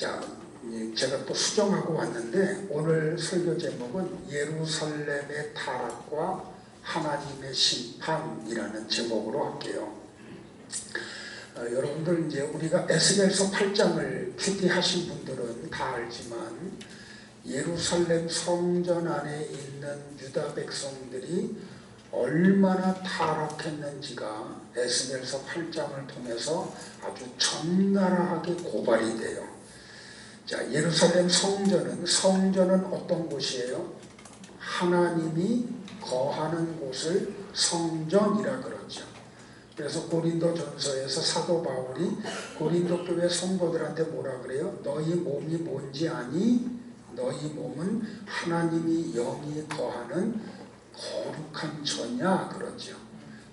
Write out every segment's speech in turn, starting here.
자, 제가 또 수정하고 왔는데 오늘 설교 제목은 예루살렘의 타락과 하나님의 심판이라는 제목으로 할게요. 여러분들 이제 우리가 에스겔서 8장을 큐티 하신 분들은 다 알지만 예루살렘 성전 안에 있는 유다 백성들이 얼마나 타락했는지가 에스겔서 8장을 통해서 아주 적나라하게 고발이 돼요. 자, 예루살렘 성전은 어떤 곳이에요? 하나님이 거하는 곳을 성전이라 그러죠. 그래서 고린도전서에서 사도 바울이 고린도 교회 성도들한테 뭐라 그래요? 너희 몸이 뭔지 아니? 너희 몸은 하나님이 영이 거하는 거룩한 전이야 그러죠.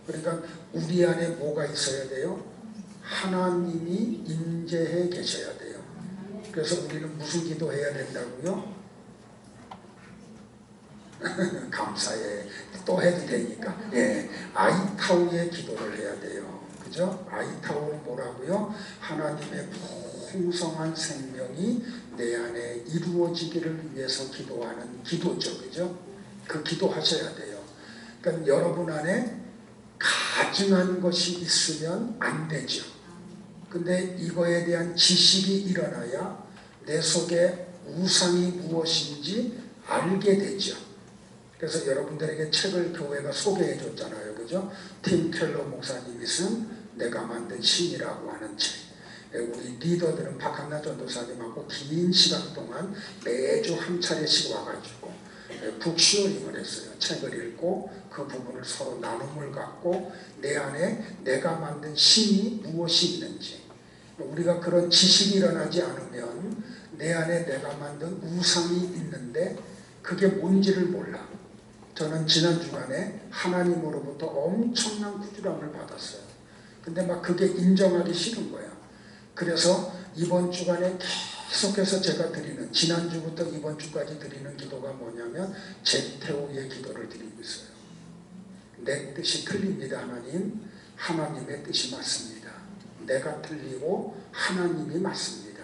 그러니까 우리 안에 뭐가 있어야 돼요? 하나님이 임재해 계셔야 돼요. 그래서 우리는 무슨 기도해야 된다고요? 감사해. 또 해도 되니까. 예, 아이타우의 기도를 해야 돼요. 그죠? 아이타우는 뭐라고요? 하나님의 풍성한 생명이 내 안에 이루어지기를 위해서 기도하는 기도죠. 그죠? 그 기도하셔야 돼요. 그러니까 여러분 안에 가증한 것이 있으면 안 되죠. 근데 이거에 대한 지식이 일어나야 내 속에 우상이 무엇인지 알게 되죠. 그래서 여러분들에게 책을 교회가 소개해 줬잖아요. 그죠? 팀 켈러 목사님이 쓴 내가 만든 신이라고 하는 책. 우리 리더들은 박한나 전도사님하고 긴 시간 동안 매주 한 차례씩 와가지고 북쇼링을 했어요. 책을 읽고 그 부분을 서로 나눔을 갖고 내 안에 내가 만든 신이 무엇이 있는지, 우리가 그런 지식이 일어나지 않으면 내 안에 내가 만든 우상이 있는데 그게 뭔지를 몰라. 저는 지난 주간에 하나님으로부터 엄청난 꾸지람을 받았어요. 근데 막 그게 인정하기 싫은 거야. 그래서 이번 주간에 계속해서 제가 드리는, 지난주부터 이번 주까지 드리는 기도가 뭐냐면 제테오의 기도를 드리고 있어요. 내 뜻이 틀립니다. 하나님의 뜻이 맞습니다. 내가 틀리고 하나님이 맞습니다.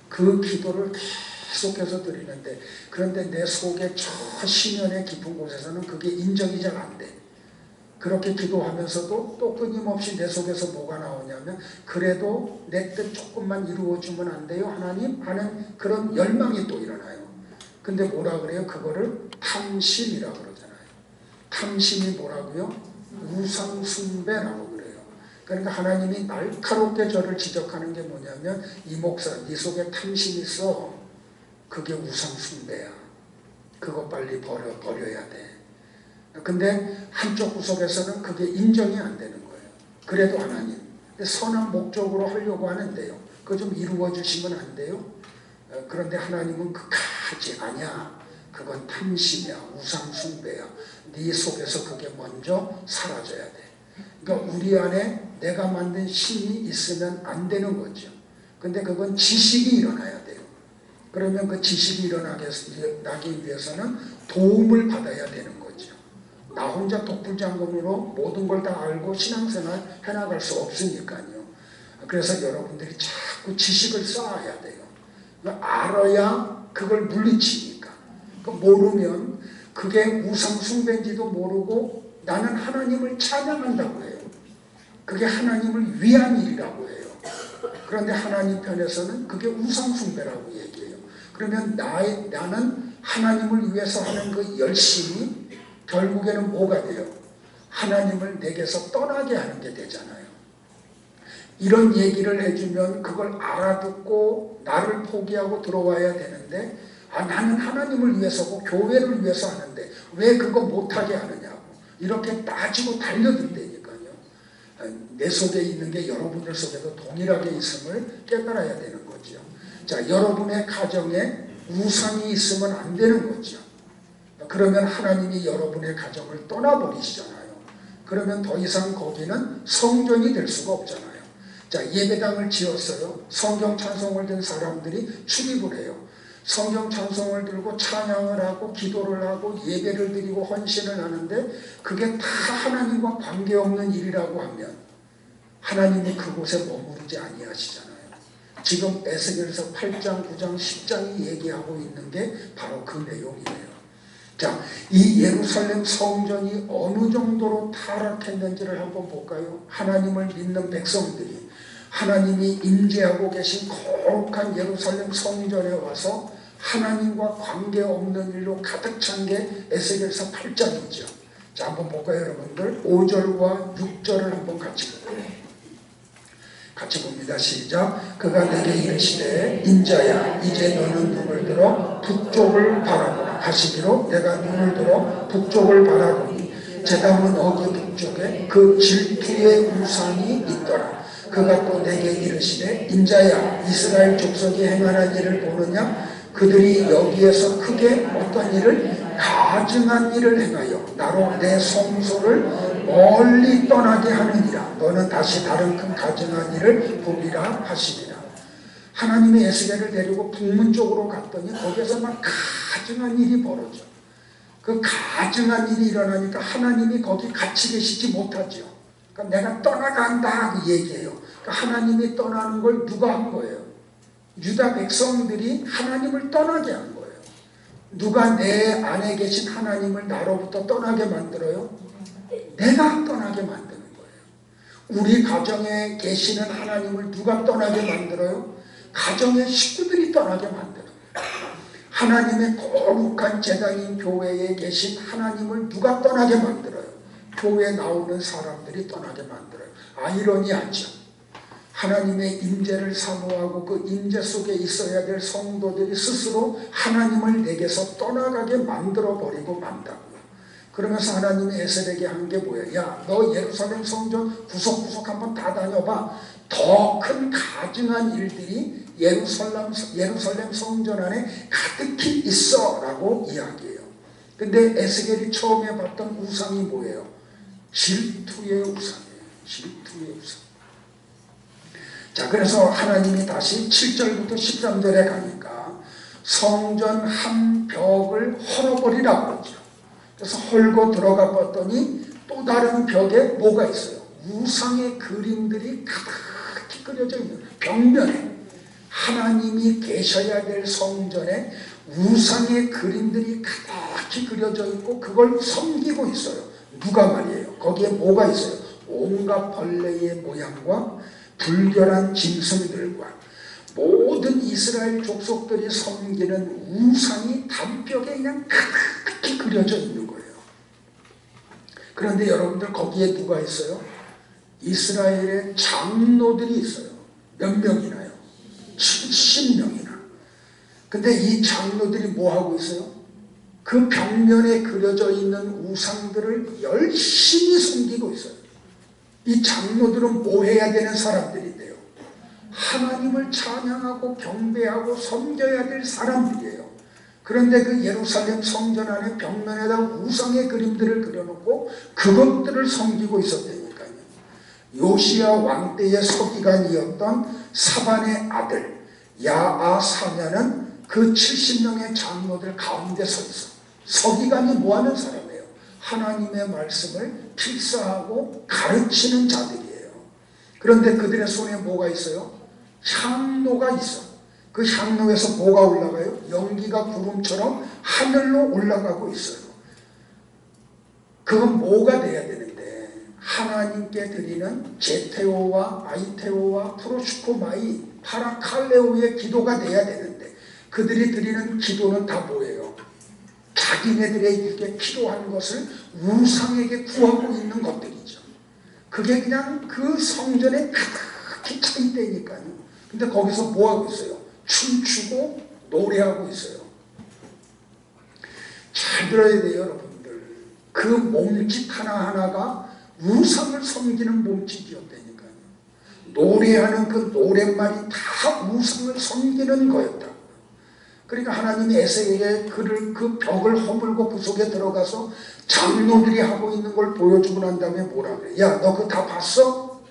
그 기도를 계속해서 드리는데, 그런데 내 속에 저 심연의 깊은 곳에서는 그게 인정이 잘 안 돼. 그렇게 기도하면서도 또 끊임없이 내 속에서 뭐가 나오냐면 그래도 내 뜻 조금만 이루어주면 안 돼요 하나님? 하는 그런 열망이 또 일어나요. 근데 뭐라 그래요? 그거를 탐심이라고 그러잖아요. 탐심이 뭐라고요? 우상숭배라고 그래요. 그러니까 하나님이 날카롭게 저를 지적하는 게 뭐냐면 이 목사, 네 속에 탐심이 있어. 그게 우상숭배야. 그거 빨리 버려야 돼. 근데 한쪽 구석에서는 그게 인정이 안 되는 거예요. 그래도 하나님, 선한 목적으로 하려고 하는데요. 그거 좀 이루어 주시면 안 돼요? 그런데 하나님은 그까지 아니야. 그건 탐심이야. 우상숭배야. 네 속에서 그게 먼저 사라져야 돼. 그러니까 우리 안에 내가 만든 신이 있으면 안 되는 거죠. 근데 그건 지식이 일어나야 돼요. 그러면 그 지식이 일어나기 위해서는 도움을 받아야 되는 거죠. 나 혼자 독불장군으로 모든 걸 다 알고 신앙생활 해나갈 수 없으니까요. 그래서 여러분들이 자꾸 지식을 쌓아야 돼요. 알아야 그걸 물리치니까. 모르면 그게 우상숭배인지도 모르고 나는 하나님을 찬양한다고 해요. 그게 하나님을 위한 일이라고 해요. 그런데 하나님 편에서는 그게 우상숭배라고 얘기해요. 그러면 나는 하나님을 위해서 하는 그 열심이 결국에는 뭐가 돼요? 하나님을 내게서 떠나게 하는 게 되잖아요. 이런 얘기를 해주면 그걸 알아듣고 나를 포기하고 들어와야 되는데 나는 하나님을 위해서고 교회를 위해서 하는데 왜 그거 못하게 하느냐고 이렇게 따지고 달려든다니까요. 내 속에 있는 게 여러분들 속에도 동일하게 있음을 깨달아야 되는 거죠. 자, 여러분의 가정에 우상이 있으면 안 되는 거죠. 그러면 하나님이 여러분의 가정을 떠나버리시잖아요. 그러면 더 이상 거기는 성전이 될 수가 없잖아요. 자, 예배당을 지었어요. 성경 찬송을 든 사람들이 출입을 해요. 성경 찬송을 들고 찬양을 하고 기도를 하고 예배를 드리고 헌신을 하는데 그게 다 하나님과 관계없는 일이라고 하면 하나님이 그곳에 머무르지 아니하시잖아요. 지금 에스겔서 8장, 9장, 10장이 얘기하고 있는 게 바로 그 내용이에요. 자, 이 예루살렘 성전이 어느 정도로 타락했는지를 한번 볼까요? 하나님을 믿는 백성들이 하나님이 임재하고 계신 거룩한 예루살렘 성전에 와서 하나님과 관계없는 일로 가득 찬 게 에스겔서 8장이죠. 자, 한번 볼까요, 여러분들? 5절과 6절을 한번 같이 볼까요? 같이 봅니다. 시작. 그가 내게 이르시되 인자야 이제 너는 눈을 들어 북쪽을 바라보라 하시기로 내가 눈을 들어 북쪽을 바라보니 제다문 어귀 북쪽에 그 질투의 우상이 있더라. 그가 또 내게 이르시되 인자야 이스라엘 족속이 행하는 일을 보느냐 그들이 여기에서 크게 어떤 일을 가증한 일을 행하여 나로 내 성소를 멀리 떠나게 하느니라. 너는 다시 다른 큰 가증한 일을 보리라 하시니라. 하나님이 에스겔을 데리고 북문 쪽으로 갔더니 거기에서 막 가증한 일이 벌어져. 그 가증한 일이 일어나니까 하나님이 거기 같이 계시지 못하죠. 그러니까 내가 떠나간다 그 얘기예요. 그러니까 하나님이 떠나는 걸 누가 한 거예요? 유다 백성들이 하나님을 떠나게 한 거예요. 누가 내 안에 계신 하나님을 나로부터 떠나게 만들어요? 내가 떠나게 만드는 거예요. 우리 가정에 계시는 하나님을 누가 떠나게 만들어요? 가정의 식구들이 떠나게 만드는 거예요. 하나님의 거룩한 제단인 교회에 계신 하나님을 누가 떠나게 만들어요? 교회에 나오는 사람들이 떠나게 만들어요. 아이러니하죠. 하나님의 임재를 사모하고 그 임재 속에 있어야 될 성도들이 스스로 하나님을 내게서 떠나가게 만들어버리고 만다고요. 그러면서 하나님이 에스겔에게 한 게 뭐예요? 야, 너 예루살렘 성전 구석구석 한번 다 다녀봐. 더 큰 가증한 일들이 예루살렘 성전 안에 가득히 있어 라고 이야기해요. 근데 에스겔이 처음에 봤던 우상이 뭐예요? 질투의 우상이에요. 질투의 우상. 자, 그래서 하나님이 다시 7절부터 13절에 가니까 성전 한 벽을 헐어버리라고 그러죠. 그래서 헐고 들어가 봤더니 또 다른 벽에 뭐가 있어요? 우상의 그림들이 가득히 그려져 있는 벽면에 하나님이 계셔야 될 성전에 우상의 그림들이 가득히 그려져 있고 그걸 섬기고 있어요. 누가 말이에요? 거기에 뭐가 있어요? 온갖 벌레의 모양과 불결한 짐승들과 모든 이스라엘 족속들이 섬기는 우상이 담벽에 그냥 가득히 그려져 있는 거예요. 그런데 여러분들 거기에 누가 있어요? 이스라엘의 장로들이 있어요. 몇 명이나요? 70명이나. 근데 이 장로들이 뭐 하고 있어요? 그 벽면에 그려져 있는 우상들을 열심히 섬기고 있어요. 이 장로들은 뭐 해야 되는 사람들인데요? 하나님을 찬양하고 경배하고 섬겨야 될 사람들이에요. 그런데 그 예루살렘 성전 안에 벽면에다 우상의 그림들을 그려놓고 그것들을 섬기고 있었다니까요. 요시야 왕 때의 서기관이었던 사반의 아들 야아사냐는 그 70명의 장로들 가운데 서 있어. 서기관이 뭐하는 사람이에요? 하나님의 말씀을 필사하고 가르치는 자들이에요. 그런데 그들의 손에 뭐가 있어요? 향로가 있어. 그 향로에서 뭐가 올라가요? 연기가 구름처럼 하늘로 올라가고 있어요. 그건 뭐가 돼야 되는데 하나님께 드리는 제테오와 아이테오와 프로슈코마이 파라칼레오의 기도가 돼야 되는데 그들이 드리는 기도는 다 뭐예요? 자기네들에게 필요한 것을 우상에게 구하고 있는 것들이죠. 그게 그냥 그 성전에 가득히 차 있다니까요. 근데 거기서 뭐하고 있어요? 춤추고 노래하고 있어요. 잘 들어야 돼요, 여러분들. 그 몸짓 하나하나가 우상을 섬기는 몸짓이었다니까요. 노래하는 그 노랫말이 다 우상을 섬기는 거였다. 그러니까 하나님이 에스겔에게 그 벽을 허물고 그 속에 들어가서 장로들이 하고 있는 걸 보여주고 난 다음에 뭐라 그래? 야, 너 그거 다 봤어?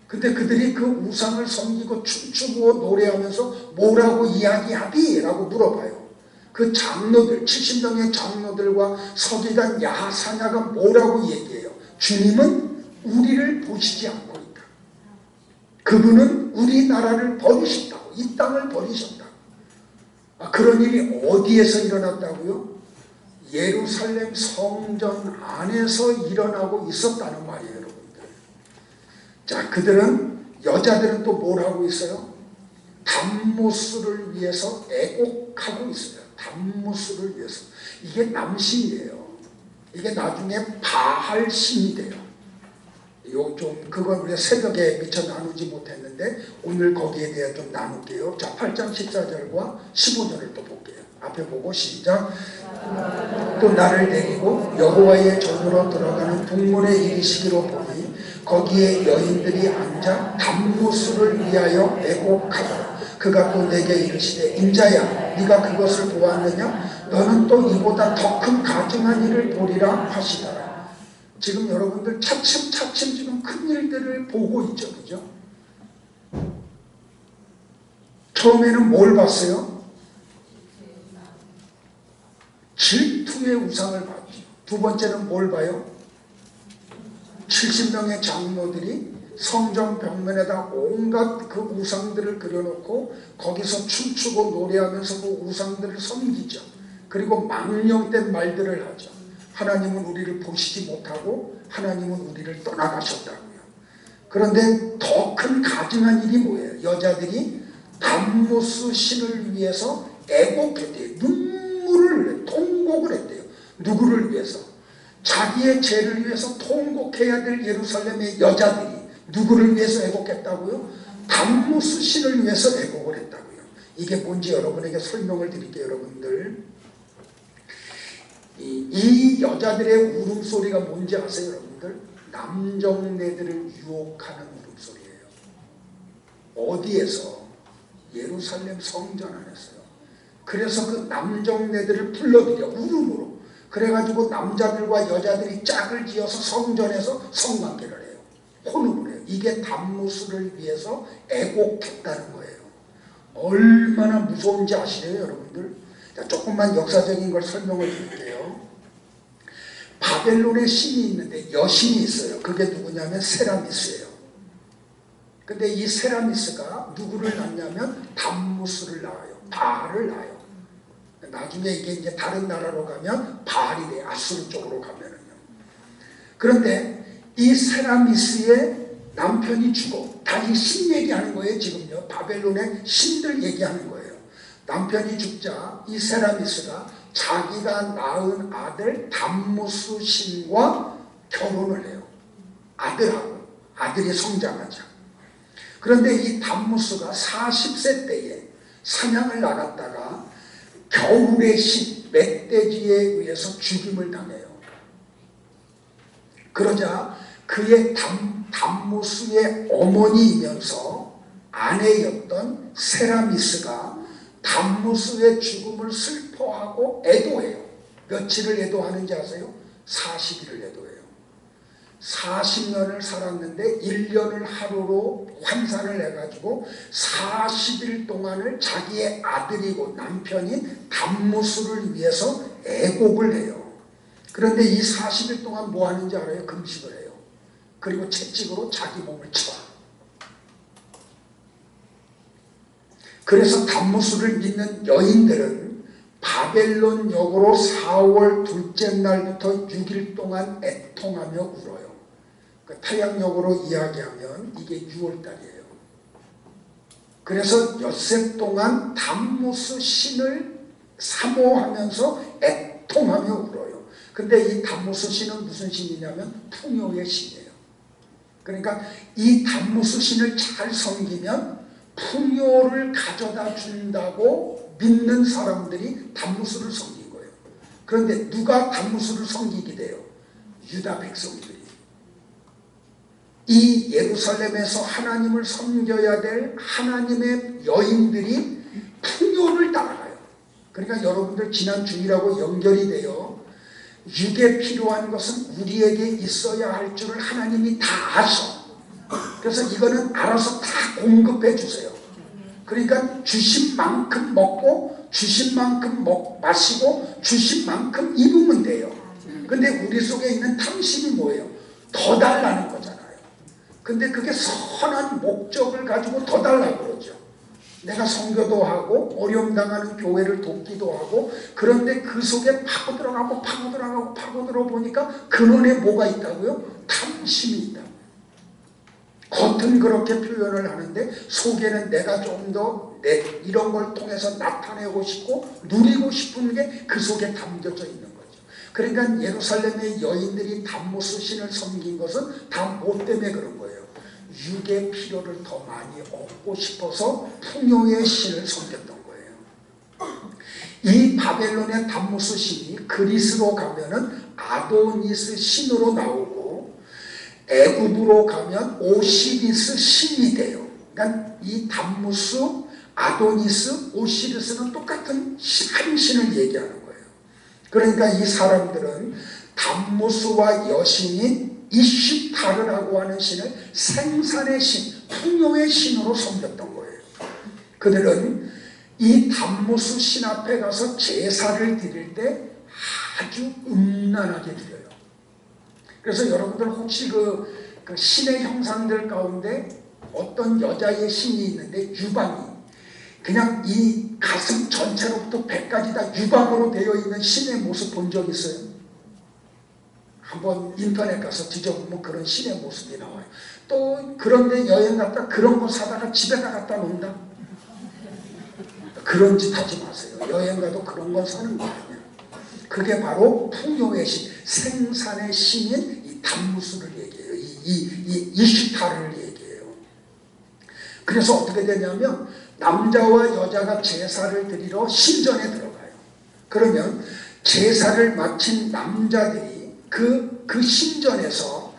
근데 그들이 그 우상을 섬기고 춤추고 노래하면서 뭐라고 이야기하디? 라고 물어봐요. 그 장로들, 70명의 장로들과 서기관 야사냐가 뭐라고 얘기해요? 주님은 우리를 보시지 않고 있다. 그분은 우리나라를 버리신다고. 이 땅을 버리셨다. 그런 일이 어디에서 일어났다고요? 예루살렘 성전 안에서 일어나고 있었다는 말이에요, 여러분들. 자, 여자들은 또 뭘 하고 있어요? 담무스를 위해서 애곡하고 있어요. 담무스를 위해서. 이게 남신이에요. 이게 나중에 바할 신이 돼요. 그건 우리가 새벽에 미처 나누지 못했는데 오늘 거기에 대해 좀 나눌게요. 자, 8장 14절과 15절을 또 볼게요. 앞에 보고 시작. 또 나를 데리고 여호와의 전으로 들어가는 북문에 이르시기로 보니 거기에 여인들이 앉아 담무스를 위하여 애곡하더라. 그가 또 내게 이르시되 인자야 네가 그것을 보았느냐? 너는 또 이보다 더 큰 가증한 일을 보리라 하시더라. 지금 여러분들 차츰차츰 지금 큰 일들을 보고 있죠. 그죠? 처음에는 뭘 봤어요? 질투의 우상을 봤죠. 두 번째는 뭘 봐요? 70명의 장로들이 성전 벽면에다 온갖 그 우상들을 그려놓고 거기서 춤추고 노래하면서 그 우상들을 섬기죠. 그리고 망령된 말들을 하죠. 하나님은 우리를 보시지 못하고 하나님은 우리를 떠나가셨다고요. 그런데 더 큰 가증한 일이 뭐예요? 여자들이 담무스 신을 위해서 애곡했대요. 눈물을 통곡을 했대요. 누구를 위해서? 자기의 죄를 위해서 통곡해야 될 예루살렘의 여자들이 누구를 위해서 애곡했다고요? 담무스 신을 위해서 애곡을 했다고요. 이게 뭔지 여러분에게 설명을 드릴게요. 여러분들, 이 여자들의 울음소리가 뭔지 아세요? 여러분들, 남정네들을 유혹하는 울음소리예요. 어디에서? 예루살렘 성전 안에서요. 그래서 그 남정네들을 불러들여 울음으로. 그래가지고 남자들과 여자들이 짝을 지어서 성전에서 성관계를 해요. 혼음을 해요. 이게 담무스를 위해서 애곡했다는 거예요. 얼마나 무서운지 아시래요, 여러분들? 자, 조금만 역사적인 걸 설명을 드릴게요. 바벨론의 신이 있는데 여신이 있어요. 그게 누구냐면 세라미스예요. 근데 이 세라미스가 누구를 낳냐면 담무스를 낳아요. 바알을 낳아요. 나중에 이게 이제 다른 나라로 가면 바알이 돼요. 아수르 쪽으로 가면은요. 그런데 이 세라미스의 남편이 죽어. 다 이 신 얘기하는 거예요. 지금요. 바벨론의 신들 얘기하는 거예요. 남편이 죽자 이 세라미스가 자기가 낳은 아들 담무스 신과 결혼을 해요. 아들하고. 아들이 성장하자. 그런데 이 담무스가 40세 때에 사냥을 나갔다가 겨울의 신 멧돼지에 의해서 죽임을 당해요. 그러자 그의 담무스의 어머니이면서 아내였던 세라미스가 담무스의 죽음을 슬퍼하고 애도해요. 며칠을 애도하는지 아세요? 40일을 애도해요. 40년을 살았는데 1년을 하루로 환산을 해가지고 40일 동안을 자기의 아들이고 남편인 담무스를 위해서 애곡을 해요. 그런데 이 40일 동안 뭐 하는지 알아요? 금식을 해요. 그리고 채찍으로 자기 몸을 쳐. 그래서 담무스를 믿는 여인들은 바벨론 역으로 4월 둘째 날부터 6일 동안 애통하며 울어요. 그 태양역으로 이야기하면 이게 6월달이에요. 그래서 엿새 동안 담무스 신을 사모하면서 애통하며 울어요. 근데 이 담무스 신은 무슨 신이냐면 풍요의 신이에요. 그러니까 이 담무스 신을 잘 섬기면 풍요를 가져다 준다고 믿는 사람들이 담무스를 섬긴 거예요. 그런데 누가 담무스를 섬기게 돼요? 유다 백성들이. 이 예루살렘에서 하나님을 섬겨야 될 하나님의 여인들이 풍요를 따라가요. 그러니까 여러분들 지난 주일하고 연결이 돼요. 육에 필요한 것은 우리에게 있어야 할 줄을 하나님이 다 아셔. 그래서 이거는 알아서 다 공급해 주세요. 그러니까 주신 만큼 먹고 주신 만큼 마시고 주신 만큼 입으면 돼요. 근데 우리 속에 있는 탐심이 뭐예요? 더 달라는 거잖아요. 근데 그게 선한 목적을 가지고 더 달라고 그러죠. 내가 선교도 하고 어려움 당하는 교회를 돕기도 하고, 그런데 그 속에 파고들어 보니까 근원에 뭐가 있다고요? 탐심이 있다고. 겉은 그렇게 표현을 하는데 속에는 내가 좀 더 이런 걸 통해서 나타내고 싶고 누리고 싶은 게 그 속에 담겨져 있는 거죠. 그러니까 예루살렘의 여인들이 담모스 신을 섬긴 것은 다 뭐 때문에 그런 거예요? 육의 필요를 더 많이 얻고 싶어서 풍요의 신을 섬겼던 거예요. 이 바벨론의 담모스 신이 그리스로 가면은 아도니스 신으로 나오고, 애굽으로 가면 오시리스 신이 돼요. 그러니까 이 담무스, 아도니스, 오시리스는 똑같은 한 신을 얘기하는 거예요. 그러니까 이 사람들은 담무스와 여신인 이슈타르라고 하는 신을 생산의 신, 풍요의 신으로 섬겼던 거예요. 그들은 이 담무스 신 앞에 가서 제사를 드릴 때 아주 음란하게 드려요. 그래서 여러분들 혹시 그 신의 형상들 가운데 어떤 여자의 신이 있는데 유방이 그냥 이 가슴 전체로부터 배까지 다 유방으로 되어 있는 신의 모습 본 적 있어요? 한번 인터넷 가서 뒤져보면 그런 신의 모습이 나와요. 또 그런데 여행 갔다 그런 거 사다가 집에다 갖다 놓는다? 그런 짓 하지 마세요. 여행 가도 그런 건 사는 거 아니에요. 그게 바로 풍요의 신, 생산의 신인 이 담무스를 얘기해요. 이슈타를 얘기해요. 그래서 어떻게 되냐면 남자와 여자가 제사를 드리러 신전에 들어가요. 그러면 제사를 마친 남자들이 그 신전에서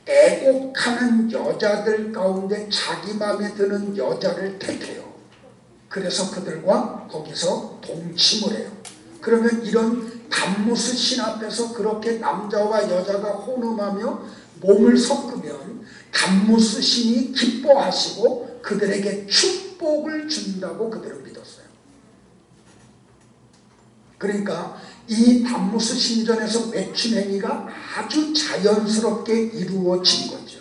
애곡하는 여자들 가운데 자기 마음에 드는 여자를 택해요. 그래서 그들과 거기서 동침을 해요. 그러면 이런 담무스 신 앞에서 그렇게 남자와 여자가 혼음하며 몸을 섞으면 담무스 신이 기뻐하시고 그들에게 축복을 준다고 그들은 믿었어요. 그러니까 이 담무스 신전에서 외침 행위가 아주 자연스럽게 이루어진 거죠.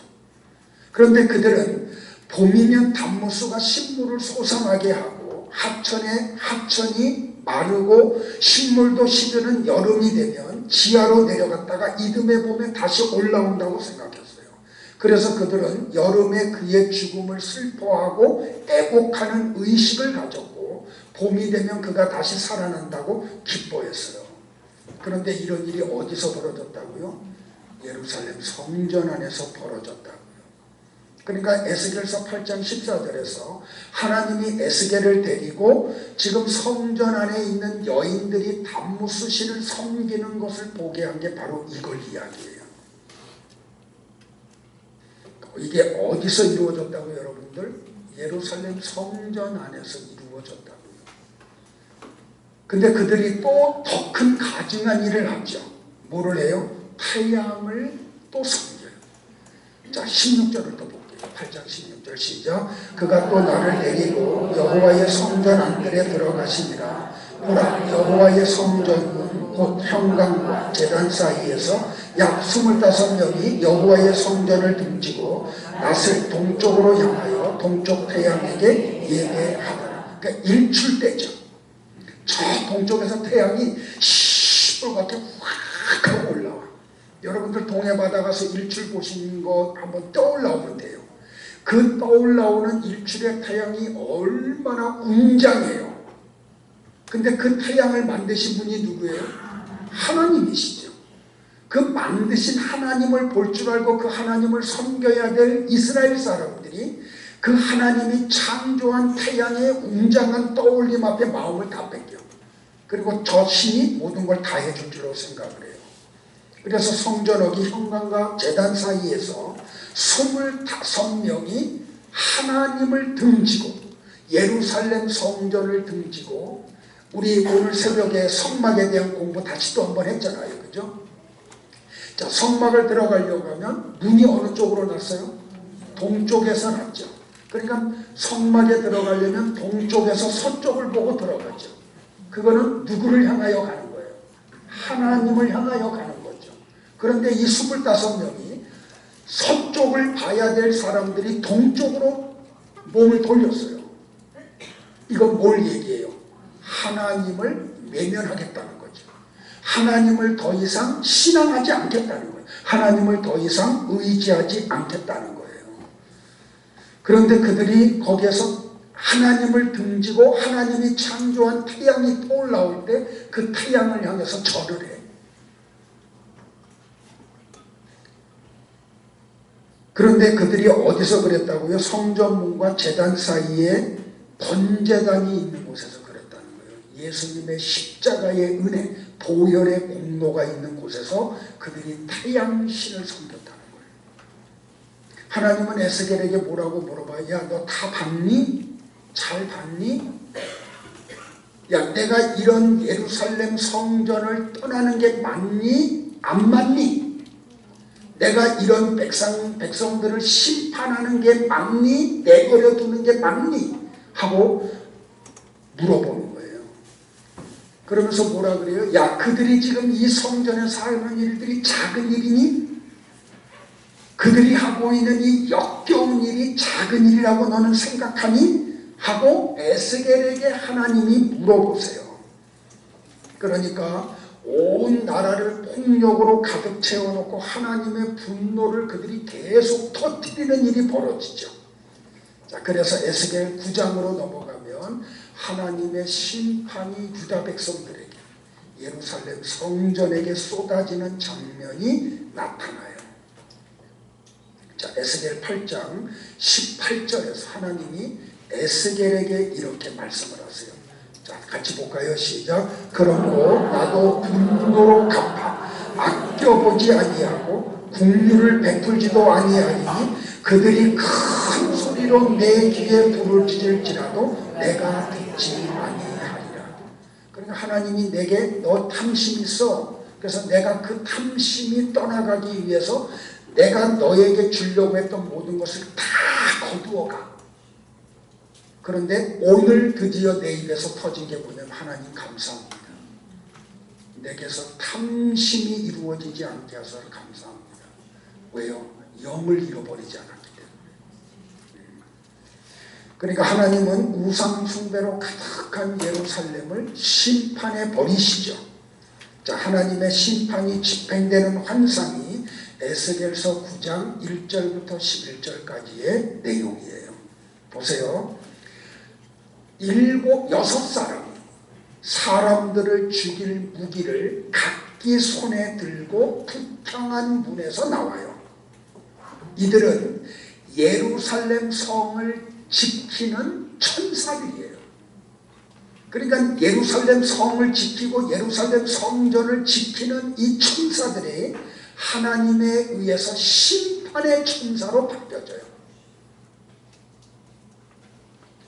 그런데 그들은 봄이면 담무스가 식물을 솟아나게 하고 하천이 마르고 식물도 시드는 여름이 되면 지하로 내려갔다가 이듬해 봄에 다시 올라온다고 생각했어요. 그래서 그들은 여름에 그의 죽음을 슬퍼하고 애곡하는 의식을 가졌고 봄이 되면 그가 다시 살아난다고 기뻐했어요. 그런데 이런 일이 어디서 벌어졌다고요? 예루살렘 성전 안에서 벌어졌다고요. 그러니까 에스겔서 8장 14절에서 하나님이 에스겔을 데리고 지금 성전 안에 있는 여인들이 담무스 신을 섬기는 것을 보게 한 게 바로 이걸 이야기해요. 이게 어디서 이루어졌다고요, 여러분들? 예루살렘 성전 안에서 이루어졌다고요. 근데 그들이 또 더 큰 가증한 일을 하죠. 뭐를 해요? 태양을 또 섬겨요. 자, 16절을 또 볼게요. 8장 16절 시작. 그가 또 나를 데리고 여호와의 성전 안뜰에 들어가시니라. 보라, 여호와의 성전은 곧 평강과 제단 사이에서 약 25명이 여호와의 성전을 등지고 낯을 동쪽으로 향하여 동쪽 태양에게 예배하더라. 그러니까 일출때죠. 저 동쪽에서 태양이 시뻘겋게 확 하고 올라와. 여러분들 동해바다 가서 일출 보신 거 한번 떠올라오면 돼요. 그 떠올라오는 일출의 태양이 얼마나 웅장해요. 근데 그 태양을 만드신 분이 누구예요? 하나님이시죠. 그 만드신 하나님을 볼 줄 알고 그 하나님을 섬겨야 될 이스라엘 사람들이 그 하나님이 창조한 태양의 웅장한 떠올림 앞에 마음을 다 뺏겨. 그리고 저 신이 모든 걸 다 해줄 줄로 생각을 해요. 그래서 성전옥이 현관과 제단 사이에서 25명이 하나님을 등지고 예루살렘 성전을 등지고, 우리 오늘 새벽에 성막에 대한 공부 다시 또 한번 했잖아요. 그죠? 자, 성막을 들어가려고 하면 문이 어느 쪽으로 났어요? 동쪽에서 났죠. 그러니까 성막에 들어가려면 동쪽에서 서쪽을 보고 들어가죠. 그거는 누구를 향하여 가는 거예요? 하나님을 향하여 가는 거죠. 그런데 이 25명이 서쪽을 봐야 될 사람들이 동쪽으로 몸을 돌렸어요. 이건 뭘 얘기해요? 하나님을 외면하겠다는 거죠. 하나님을 더 이상 신앙하지 않겠다는 거예요. 하나님을 더 이상 의지하지 않겠다는 거예요. 그런데 그들이 거기에서 하나님을 등지고 하나님이 창조한 태양이 떠올라올 때 그 태양을 향해서 절을 해. 그런데 그들이 어디서 그랬다고요? 성전문과 제단 사이에 번제단이 있는 곳에서 그랬다는 거예요. 예수님의 십자가의 은혜, 보혈의 공로가 있는 곳에서 그들이 태양신을 섬겼다는 거예요. 하나님은 에스겔에게 뭐라고 물어봐요? 야, 너 다 봤니? 잘 봤니? 야, 내가 이런 예루살렘 성전을 떠나는 게 맞니? 안 맞니? 내가 이런 백성들을 심판하는 게 맞니? 내버려 두는 게 맞니? 하고 물어보는 거예요. 그러면서 뭐라 그래요? 야, 그들이 지금 이 성전에서 하는 일들이 작은 일이니? 그들이 하고 있는 이 역겨운 일이 작은 일이라고 너는 생각하니? 하고 에스겔에게 하나님이 물어보세요. 그러니까 온 나라를 폭력으로 가득 채워놓고 하나님의 분노를 그들이 계속 터뜨리는 일이 벌어지죠. 자, 그래서 에스겔 9장으로 넘어가면 하나님의 심판이 유다 백성들에게, 예루살렘 성전에게 쏟아지는 장면이 나타나요. 자, 에스겔 8장 18절에서 하나님이 에스겔에게 이렇게 말씀을 하세요. 자, 같이 볼까요? 시작. 그러므로 나도 분노로 갚아 아껴보지 아니하고 긍휼을 베풀지도 아니하리니 그들이 큰 소리로 내 귀에 불을 지를지라도 내가 듣지 아니하리라. 그러니까 하나님이 내게 너 탐심 있어. 그래서 내가 그 탐심이 떠나가기 위해서 내가 너에게 주려고 했던 모든 것을 다 거두어가. 그런데 오늘 드디어 내 입에서 터진 게 뭐냐면 하나님 감사합니다. 내게서 탐심이 이루어지지 않게 하셔서 감사합니다. 왜요? 영을 잃어버리지 않았기 때문에. 그러니까 하나님은 우상 숭배로 가득한 예루살렘을 심판해 버리시죠. 자, 하나님의 심판이 집행되는 환상이 에스겔서 9장 1절부터 11절까지의 내용이에요. 보세요. 6사람이 사람들을 죽일 무기를 각기 손에 들고 북평한 문에서 나와요. 이들은 예루살렘 성을 지키는 천사들이에요. 그러니까 예루살렘 성을 지키고 예루살렘 성전을 지키는 이 천사들이 하나님에 의해서 심판의 천사로 바뀌어져요.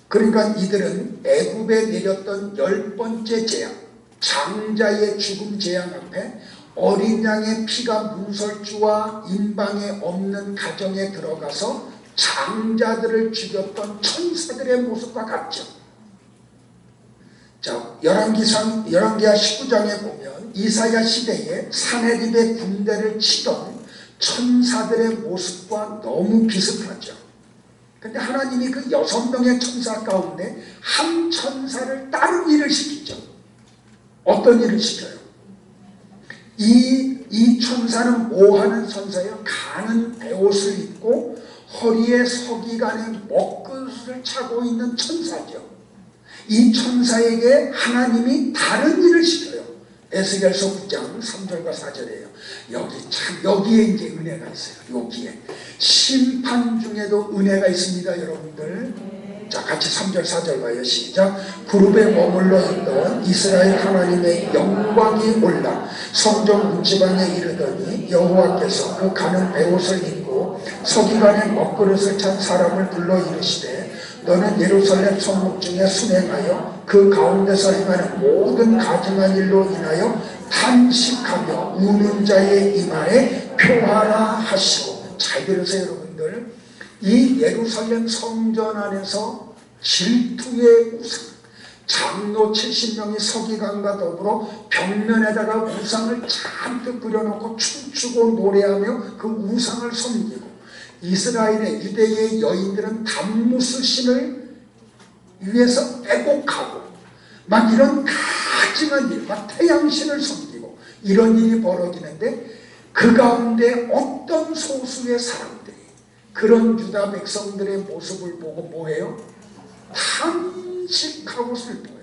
그러니까 이들은 애굽에 내렸던 10번째 재앙, 장자의 죽음 재앙 앞에 어린 양의 피가 문설주와 인방에 없는 가정에 들어가서 장자들을 죽였던 천사들의 모습과 같죠. 자, 열왕기하 19장에 보면 이사야 시대에 사내립의 군대를 치던 천사들의 모습과 너무 비슷하죠. 근데 하나님이 그 6명의 천사 가운데 한 천사를 다른 일을 시키죠. 어떤 일을 시켜요? 이 천사는 뭐 하는 천사예요? 가는 베옷을 입고 허리에 서기관의 먹그릇을 차고 있는 천사죠. 이 천사에게 하나님이 다른 일을 시켜요. 에스겔서 9장 3절과 4절이에요. 여기에 이제 은혜가 있어요. 여기에 심판 중에도 은혜가 있습니다, 여러분들. 자, 같이 3절 4절 봐요. 시작. 그룹에 머물러 있던 이스라엘 하나님의 영광이 올라 성전 문지방에 이르더니 여호와께서 그 가는 베옷을 입고 서기관의 먹그릇을 찬 사람을 불러 이르시되 너는 예루살렘 성읍 중에 순행하여 그 가운데서 행하는 모든 가증한 일로 인하여 탄식하며 우는 자의 이마에 표하라 하시고. 잘 들으세요, 여러분들. 이 예루살렘 성전 안에서 질투의 우상, 장로 70명이 서기관과 더불어 벽면에다가 우상을 잔뜩 그려놓고 춤추고 노래하며 그 우상을 섬기고, 이스라엘의 유대의 여인들은 담무스 신을 위해서 애곡하고 막 이런 가증한 일, 막 태양신을 섬기고 이런 일이 벌어지는데 그 가운데 어떤 소수의 사람들이 그런 유다 백성들의 모습을 보고 뭐해요? 탄식하고 슬퍼해요.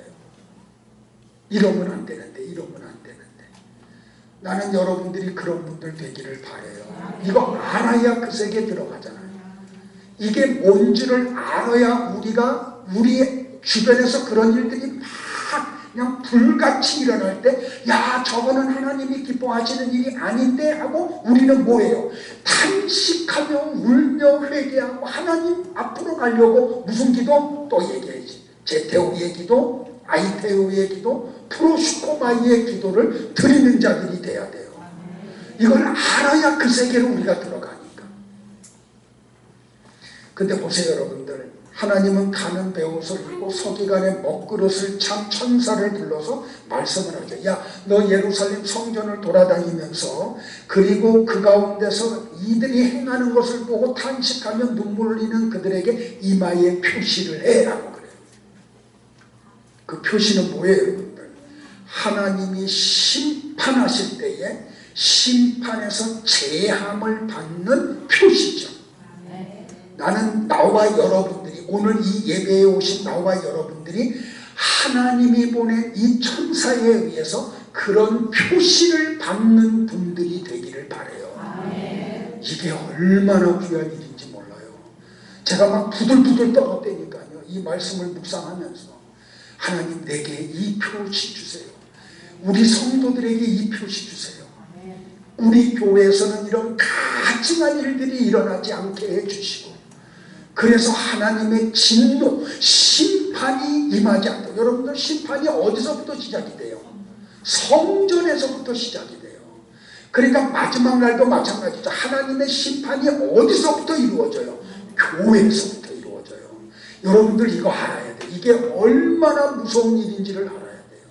이러면 안 되는데, 이러면 안 되는데. 나는 여러분들이 그런 분들 되기를 바라요. 이거 알아야 그 세계에 들어가잖아요. 이게 뭔지를 알아야 우리가 우리 주변에서 그런 일들이 막 그냥 불같이 일어날 때, 야, 저거는 하나님이 기뻐하시는 일이 아닌데 하고 우리는 뭐예요? 탄식하며 울며 회개하고 하나님 앞으로 가려고 무슨 기도? 또 얘기해야지. 제테오의 기도, 아이테오의 기도, 프로슈코마이의 기도를 드리는 자들이 돼야 돼요. 이걸 알아야 그 세계로 우리가 들어가니까. 근데 보세요, 여러분들. 하나님은 가는 베옷을 입고 서기관의 먹그릇을 찬 천사를 불러서 말씀을 하죠. 야, 너 예루살렘 성전을 돌아다니면서 그리고 그 가운데서 이들이 행하는 것을 보고 탄식하며 눈물을 흘리는 그들에게 이마에 표시를 해라고 그래요. 그 표시는 뭐예요, 여러분들? 하나님이 심판하실 때에 심판에서 제함을 받는 표시죠. 나는 나와 여러분들이 오늘 이 예배에 오신 나와 여러분들이 하나님이 보낸 이 천사에 의해서 그런 표시를 받는 분들이 되기를 바라요. 이게 얼마나 귀한 일인지 몰라요. 제가 막 부들부들 떨었다니까요. 이 말씀을 묵상하면서 하나님 내게 이 표시 주세요. 우리 성도들에게 이 표시 주세요. 우리 교회에서는 이런 가증한 일들이 일어나지 않게 해주시고 그래서 하나님의 진노, 심판이 임하지 않도록. 여러분들 심판이 어디서부터 시작이 돼요? 성전에서부터 시작이 돼요. 그러니까 마지막 날도 마찬가지죠. 하나님의 심판이 어디서부터 이루어져요? 교회에서부터 이루어져요. 여러분들 이거 알아야 돼요. 이게 얼마나 무서운 일인지를 알아야 돼요.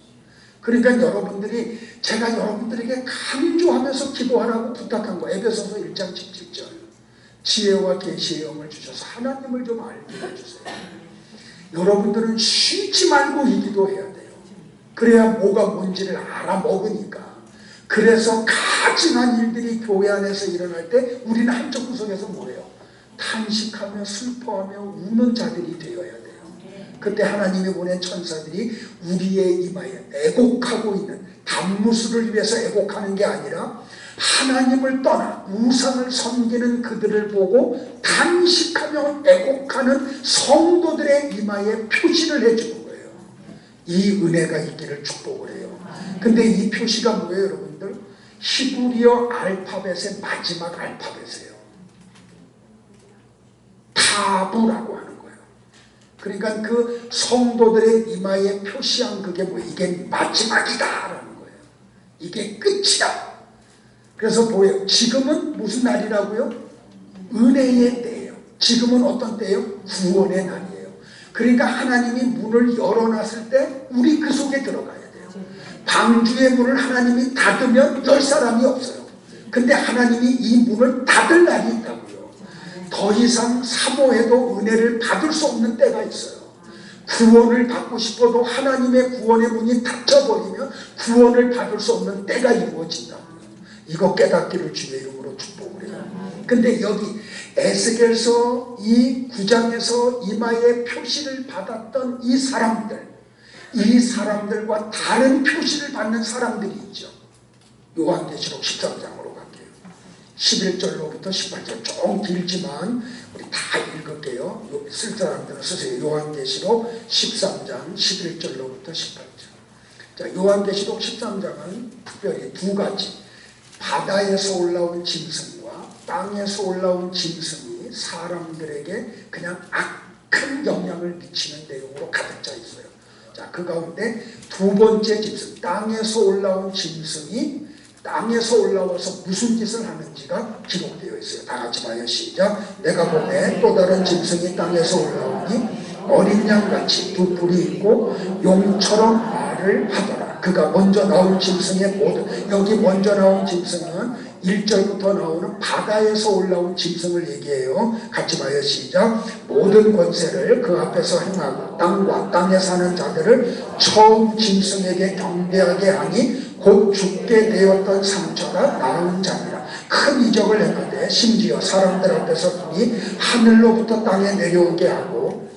그러니까 여러분들이 제가 여러분들에게 강조하면서 기도하라고 부탁한 거 에베소서 1장 17절. 지혜와 계시의 영을 주셔서 하나님을 좀 알게 해주세요. 여러분들은 쉬지 말고 이 기도해야 돼요. 그래야 뭐가 뭔지를 알아먹으니까. 그래서 가증한 일들이 교회 안에서 일어날 때 우리는 한쪽 구석에서 뭐예요? 탄식하며 슬퍼하며 우는 자들이 되어야 돼요. 그때 하나님이 보낸 천사들이 우리의 이마에 애곡하고 있는 단무수를 위해서 애곡하는 게 아니라 하나님을 떠나 우상을 섬기는 그들을 보고 탄식하며 애곡하는 성도들의 이마에 표시를 해주는 거예요. 이 은혜가 있기를 축복을 해요. 근데 이 표시가 뭐예요, 여러분들? 히브리어 알파벳의 마지막 알파벳이에요. 타부라고 하는 거예요. 그러니까 그 성도들의 이마에 표시한 그게 뭐 이게 마지막이다라는 거예요. 이게 끝이다. 그래서 뭐예요? 지금은 무슨 날이라고요? 은혜의 때예요. 지금은 어떤 때예요? 구원의 날이에요. 그러니까 하나님이 문을 열어놨을 때 우리 그 속에 들어가야 돼요. 방주의 문을 하나님이 닫으면 열 사람이 없어요. 근데 하나님이 이 문을 닫을 날이 있다고요. 더 이상 사모해도 은혜를 받을 수 없는 때가 있어요. 구원을 받고 싶어도 하나님의 구원의 문이 닫혀버리면 구원을 받을 수 없는 때가 이루어진다. 이거 깨닫기를 주의 이름으로 축복을 해요. 근데 여기 에스겔서 이 9장에서 이마에 표시를 받았던 이 사람들과 다른 표시를 받는 사람들이 있죠. 요한계시록 13장으로 갈게요. 11절로부터 18절 좀 길지만 우리 다 읽을게요. 쓸 사람들은 쓰세요. 요한계시록 13장 11절로부터 18절. 자, 요한계시록 13장은 특별히 두 가지 바다에서 올라온 짐승과 땅에서 올라온 짐승이 사람들에게 그냥 악한 영향을 미치는 내용으로 가득 차 있어요. 자, 그 가운데 두 번째 짐승, 땅에서 올라온 짐승이 땅에서 올라와서 무슨 짓을 하는지가 기록되어 있어요. 다 같이 봐요. 시작. 내가 보매 또 다른 짐승이 땅에서 올라오니 어린 양같이 두 뿔이 있고 용처럼 말을 하더라. 그가 먼저 나온 짐승의 모든, 여기 먼저 나온 짐승은 1절부터 나오는 바다에서 올라온 짐승을 얘기해요. 같이 봐요. 시작. 모든 권세를 그 앞에서 행하고 땅과 땅에 사는 자들을 처음 짐승에게 경배하게 하니 곧 죽게 되었던 상처가 나은 자니라. 큰 이적을 했는데 심지어 사람들 앞에서 눈이 하늘로부터 땅에 내려오게 하고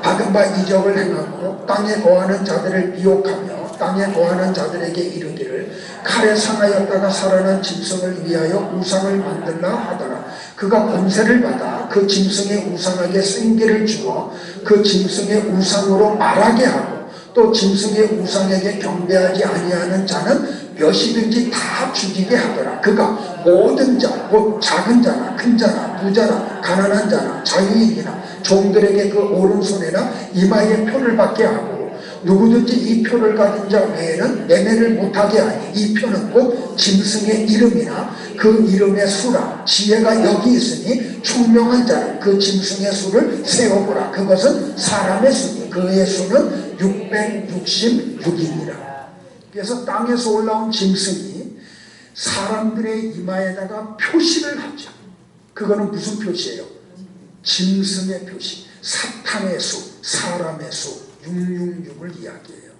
받은 바 이적을 행함으로 땅에 거하는 자들을 미혹하며 땅에 거하는 자들에게 이르기를 칼에 상하였다가 살아난 짐승을 위하여 우상을 만들라 하더라. 그가 권세를 받아 그 짐승의 우상에게 생기를 주어 그 짐승의 우상으로 말하게 하고 또 짐승의 우상에게 경배하지 아니하는 자는 몇이든지 다 죽이게 하더라. 그가 모든 자, 곧 작은 자나 큰 자나 부자나 가난한 자나 자유인이나 종들에게 그 오른손에나 이마에 표를 받게 하고 누구든지 이 표를 가진 자 외에는 매매를 못하게 하니 이 표는 곧 짐승의 이름이나 그 이름의 수라. 지혜가 여기 있으니 총명한 자는 그 짐승의 수를 세어보라. 그것은 사람의 수니 그의 수는 666이니라. 그래서 땅에서 올라온 짐승이 사람들의 이마에다가 표시를 하죠. 그거는 무슨 표시예요? 짐승의 표시. 사탄의 수, 사람의 수 666을 이야기해요.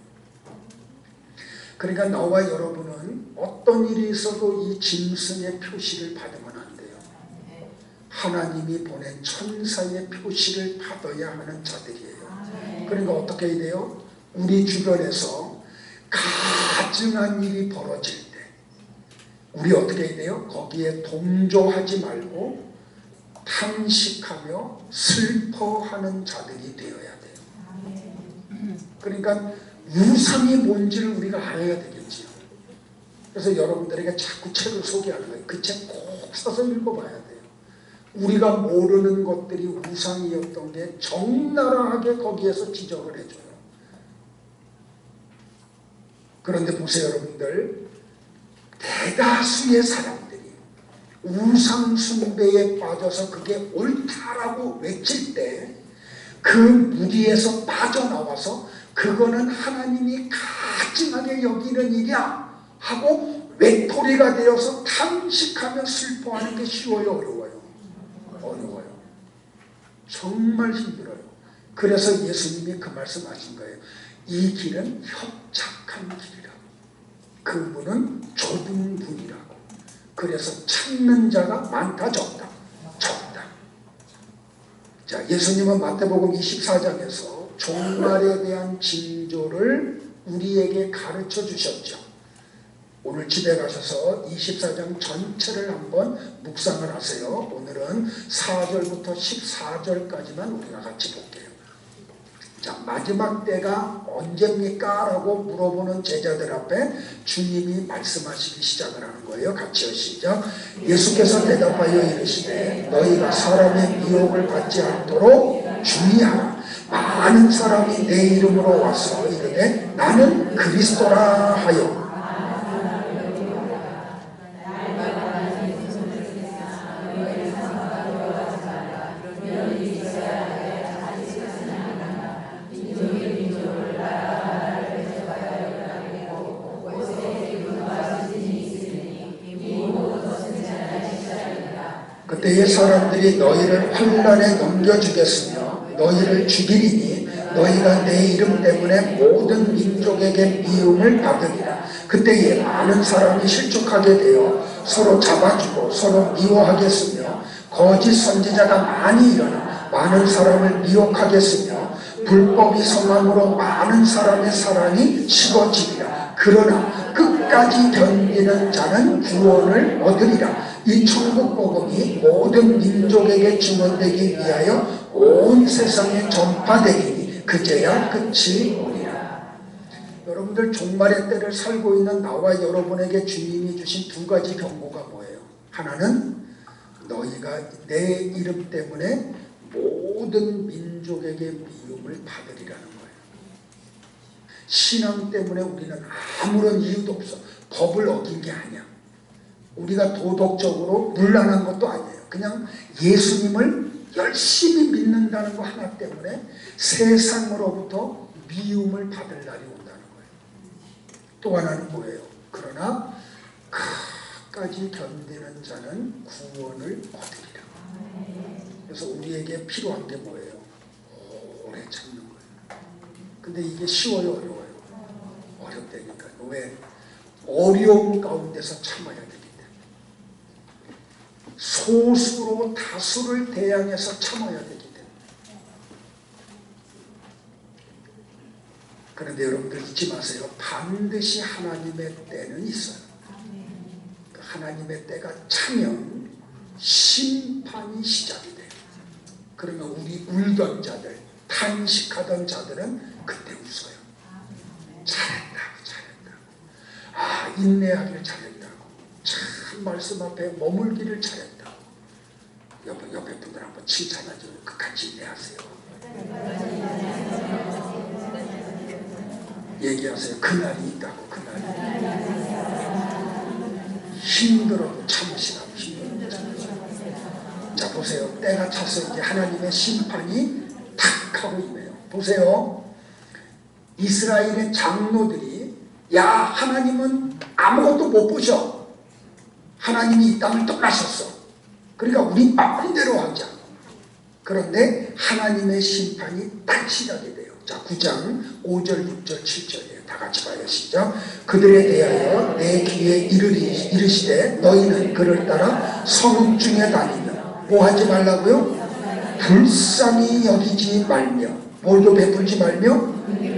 그러니까 나와 여러분은 어떤 일이 있어도 이 짐승의 표시를 받으면 안 돼요. 하나님이 보낸 천사의 표시를 받아야 하는 자들이에요. 그러니까 어떻게 해야 돼요? 우리 주변에서 가증한 일이 벌어질 때 우리 어떻게 해야 돼요? 거기에 동조하지 말고 탄식하며 슬퍼하는 자들이 되어야 돼요. 그러니까 우상이 뭔지를 우리가 알아야 되겠지요. 그래서 여러분들에게 자꾸 책을 소개하는 거예요. 그 책 꼭 사서 읽어봐야 돼요. 우리가 모르는 것들이 우상이었던 게 적나라하게 거기에서 지적을 해줘요. 그런데 보세요 여러분들, 대다수의 사람들이 우상 숭배에 빠져서 그게 옳다라고 외칠 때 그 무리에서 빠져나와서 그거는 하나님이 가증하게 여기는 일이야 하고 외톨이가 되어서 탄식하며 슬퍼하는 게 쉬워요? 어려워요? 어려워요. 정말 힘들어요. 그래서 예수님이 그 말씀하신 거예요. 이 길은 협착한 길이라고. 그 문은 좁은 문이라고. 그래서 찾는 자가 많다 적다? 적다. 자, 예수님은 마태복음 24장에서 종말에 대한 징조를 우리에게 가르쳐 주셨죠. 오늘 집에 가셔서 24장 전체를 한번 묵상을 하세요. 오늘은 4절부터 14절까지만 우리가 같이 볼게요. 자, 마지막 때가 언제입니까? 라고 물어보는 제자들 앞에 주님이 말씀하시기 시작을 하는 거예요. 같이요. 시작. 예수께서 대답하여 이르시되 너희가 사람의 미혹을 받지 않도록 주의하라. 많은 사람이 내 이름으로 와서 이르되 나는 그리스도라 하여 그때의 사람들이 너희를 환난에 넘겨주겠으며 너희를 죽이리니 너희가 내 이름 때문에 모든 민족에게 미움을 받으리라. 그때에 많은 사람이 실족하게 되어 서로 잡아주고 서로 미워하겠으며 거짓 선지자가 많이 일어나 많은 사람을 미혹하겠으며 불법이 성함으로 많은 사람의 사랑이 식어지리라. 그러나 끝까지 견디는 자는 구원을 얻으리라. 이 천국 복음이 모든 민족에게 증언되기 위하여 온 세상에 전파되리니 그제야 끝이 오리라. 여러분들 종말의 때를 살고 있는 나와 여러분에게 주님이 주신 두 가지 경고가 뭐예요? 하나는 너희가 내 이름 때문에 모든 민족에게 미움을 받으리라는 거예요. 신앙 때문에 우리는 아무런 이유도 없어. 법을 어긴 게 아니야. 우리가 도덕적으로 문란한 것도 아니에요. 그냥 예수님을 열심히 믿는다는 거 하나 때문에 세상으로부터 미움을 받을 날이 온다는 거예요. 또 하나는 뭐예요? 그러나 끝까지 견디는 자는 구원을 얻으리라. 그래서 우리에게 필요한 게 뭐예요? 오래 참는 거예요. 근데 이게 쉬워요, 어려워요? 어렵다니까. 왜? 어려움 가운데서 참아야 되기 때문에. 소수로 다수를 대항해서 참아야 되기 때문에. 그런데 여러분들 잊지 마세요. 반드시 하나님의 때는 있어요. 하나님의 때가 차면 심판이 시작이 돼요. 그러면 우리 울던 자들, 탄식하던 자들은 그때 웃어요. 잘했다고, 잘했다고. 아, 인내하기를 잘했다고. 참 말씀 앞에 머물기를 잘했다고. 옆에 분들 한번 칭찬하죠. 끝까지 인내하세요. 얘기하세요. 그날이 있다고. 그날이. 힘들어도 참으시라고. 힘들어도 참으시라고. 자, 보세요. 때가 차서 이제 하나님의 심판이 탁 하고 임해요. 보세요. 이스라엘의 장로들이 야, 하나님은 아무것도 못 보셔. 하나님이 이 땅을 떠나셨어. 그러니까 우리 마음대로 하자. 그런데 하나님의 심판이 딱 시작이 돼요. 자, 9장 5절, 6절, 7절이에요. 다 같이 봐요. 시작. 그들에 대하여 내 귀에 이르시되 너희는 그를 따라 성읍 중에 다니며 뭐 하지 말라고요? 불쌍히 여기지 말며 뭘도 베풀지 말며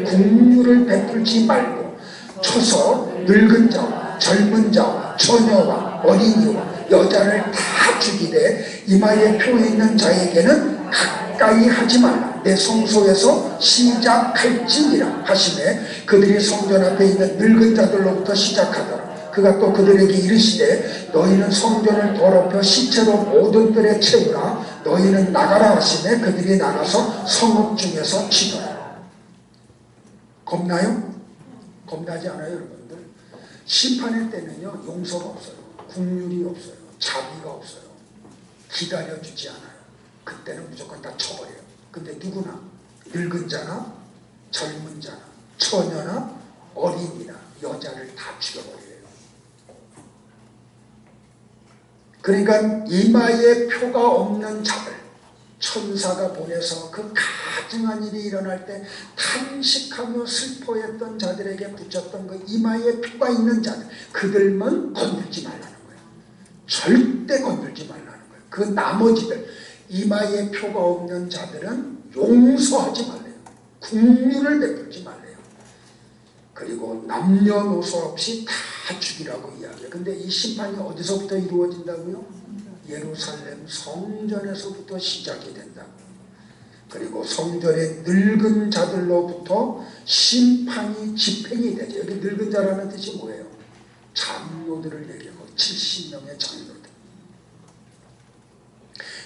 국류를 베풀지 말고 쳐서 늙은 자와 젊은 자와 처녀와 어린이와 여자를 다 죽이되 이마에 표 있는 자에게는 가까이 하지 말라. 내 성소에서 시작할지니라 하시매 그들이 성전 앞에 있는 늙은 자들로부터 시작하더라. 그가 또 그들에게 이르시되 너희는 성전을 더럽혀 시체로 모든 뜰에 채우라. 너희는 나가라 하시매 그들이 나가서 성읍 중에서 치더라. 겁나요? 겁나지 않아요, 여러분들? 심판의 때는요, 용서가 없어요. 국률이 없어요. 자비가 없어요. 기다려주지 않아요. 그때는 무조건 다 쳐버려요. 근데 누구나, 늙은 자나 젊은 자나 처녀나 어린이나 여자를 다 죽여버려요. 그러니까 이마에 표가 없는 자들 천사가 보내서 그 가증한 일이 일어날 때 탄식하며 슬퍼했던 자들에게 붙였던 그 이마에 표가 있는 자들, 그들만 건들지 말라는 거예요. 절대 건들지 말라는 거예요. 그 나머지들, 이마에 표가 없는 자들은 용서하지 말래요. 국류를 베풀지 말래요. 그리고 남녀노소 없이 다 죽이라고 이야기해요. 근데 이 심판이 어디서부터 이루어진다고요? 예루살렘 성전에서부터 시작이 된다고. 그리고 성전의 늙은 자들로부터 심판이 집행이 되죠. 여기 늙은 자라는 뜻이 뭐예요? 장로들을 얘기하고 70명의 장로들.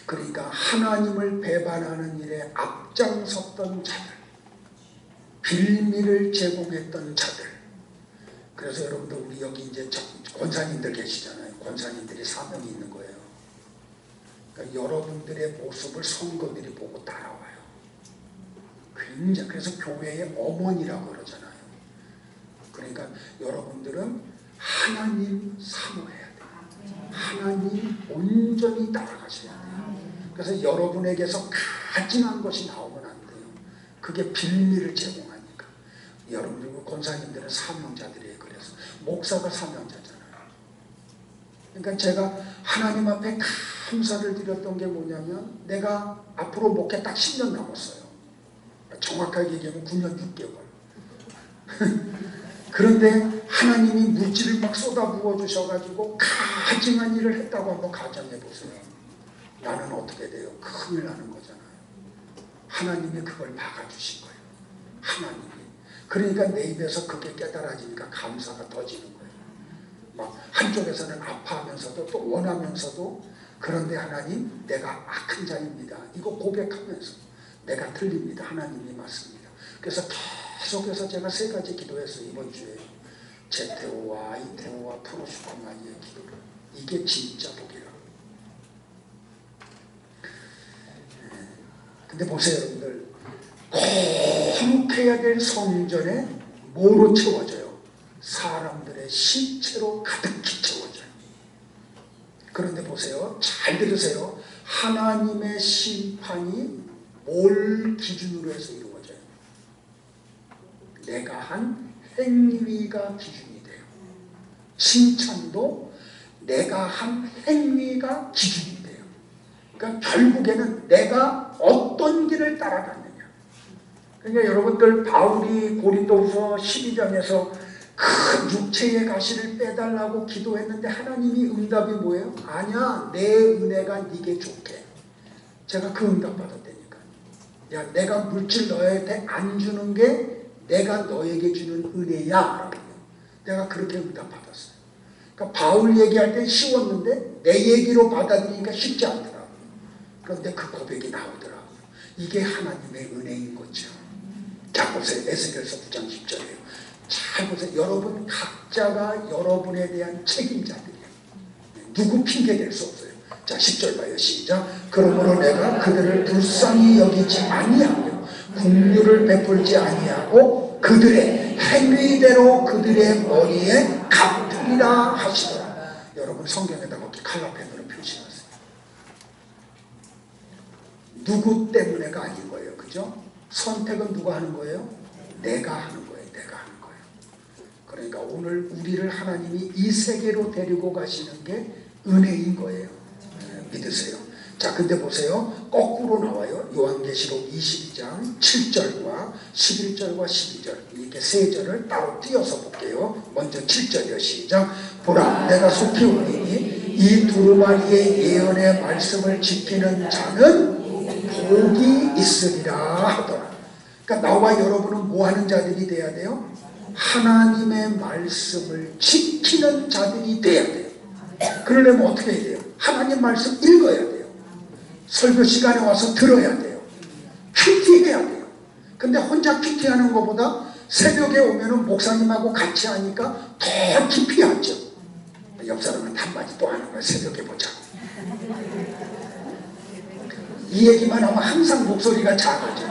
그러니까 하나님을 배반하는 일에 앞장섰던 자들, 빌미를 제공했던 자들. 그래서 여러분들 우리 여기 이제 권사님들 계시잖아요. 권사님들이 사명이 있는 거예요. 그러니까 여러분들의 모습을 성도들이 보고 따라와요. 굉장히. 그래서 교회의 어머니라고 그러잖아요. 그러니까 여러분들은 하나님 사모해야 돼요. 하나님 온전히 따라가셔야 돼요. 그래서 여러분에게서 가증한 것이 나오면 안 돼요. 그게 빌미를 제공하니까. 여러분 권사님들은 사명자들이에요. 그래서 목사가 사명자잖아요. 그러니까 제가 하나님 앞에 감사를 드렸던 게 뭐냐면 내가 앞으로 목회 딱 10년 남았어요. 정확하게 얘기하면 9년 6개월. 그런데 하나님이 물질을 막 쏟아부어 주셔가지고 가증한 일을 했다고 한번 가정해 보세요. 나는 어떻게 돼요? 큰일 나는 거잖아요. 하나님이 그걸 막아주신 거예요. 하나님이. 그러니까 내 입에서 그게 깨달아지니까 감사가 터지는 거예요. 막 한쪽에서는 아파하면서도 또 원하면서도 그런데 하나님 내가 악한 자입니다. 이거 고백하면서 내가 틀립니다. 하나님이 맞습니다. 그래서 계속해서 제가 3가지 기도했어요. 이번 주에 제테오와 이테오와 프로슈코마니의 기도를. 이게 진짜 복이라고. 근데 보세요 여러분들, 거룩해야 될 성전에 뭐로 채워져요? 사람들의 시체로 가득히 채워져요. 그런데 보세요. 잘 들으세요. 하나님의 심판이 뭘 기준으로 해서 이루어져요? 내가 한 행위가 기준이 돼요. 칭찬도 내가 한 행위가 기준이 돼요. 그러니까 결국에는 내가 어떤 길을 따라갔느냐. 그러니까 여러분들 바울이 고린도후서 12장에서 큰 육체의 가시를 빼달라고 기도했는데 하나님이 응답이 뭐예요? 아니야, 내 은혜가 네게 좋게. 제가 그 응답 받았다니까. 야, 내가 물질 너한테 안 주는 게 내가 너에게 주는 은혜야. 내가 그렇게 응답 받았어요. 그러니까 바울 얘기할 땐 쉬웠는데 내 얘기로 받아들이니까 쉽지 않더라고요. 그런데 그 고백이 나오더라고요. 이게 하나님의 은혜인 거죠. 자, 보세요. 에스겔서 9장 10절이에요. 잘 보세요. 여러분 각자가 여러분에 대한 책임자들이에요. 누구 핑계 댈 수 없어요. 자, 10절 봐요. 시작. 그러므로 내가 그들을 불쌍히 여기지 아니하며 긍휼을 베풀지 아니하고 그들의 행위대로 그들의 머리에 갚으리라 하시더라. 여러분 성경에다가 이렇게 칼라펜으로 표시하세요. 누구 때문에가 아닌 거예요. 그죠? 선택은 누가 하는 거예요? 내가 하는 거예요. 내가 하는 거예요. 그러니까 오늘 우리를 하나님이 이 세계로 데리고 가시는 게 은혜인 거예요. 믿으세요. 자, 근데 보세요. 거꾸로 나와요. 요한계시록 22장 7절과 11절과 12절. 이렇게 세 절을 따로 띄어서 볼게요. 먼저 7절이요. 시작. 보라, 내가 속히 오리니 이 두루마리의 예언의 말씀을 지키는 자는 복이 있으리라 하더라. 그러니까 나와 여러분은 뭐 하는 자들이 돼야 돼요? 하나님의 말씀을 지키는 자들이 돼야 돼요. 그러려면 어떻게 해야 돼요? 하나님 말씀 읽어야 돼요. 설교 시간에 와서 들어야 돼요. 큐티해야 돼요. 근데 혼자 큐티하는 것보다 새벽에 오면은 목사님하고 같이 하니까 더 깊이 하죠. 옆 사람은 한마디 또 하는 거야. 새벽에 보자고. 이 얘기만 하면 항상 목소리가 작아져.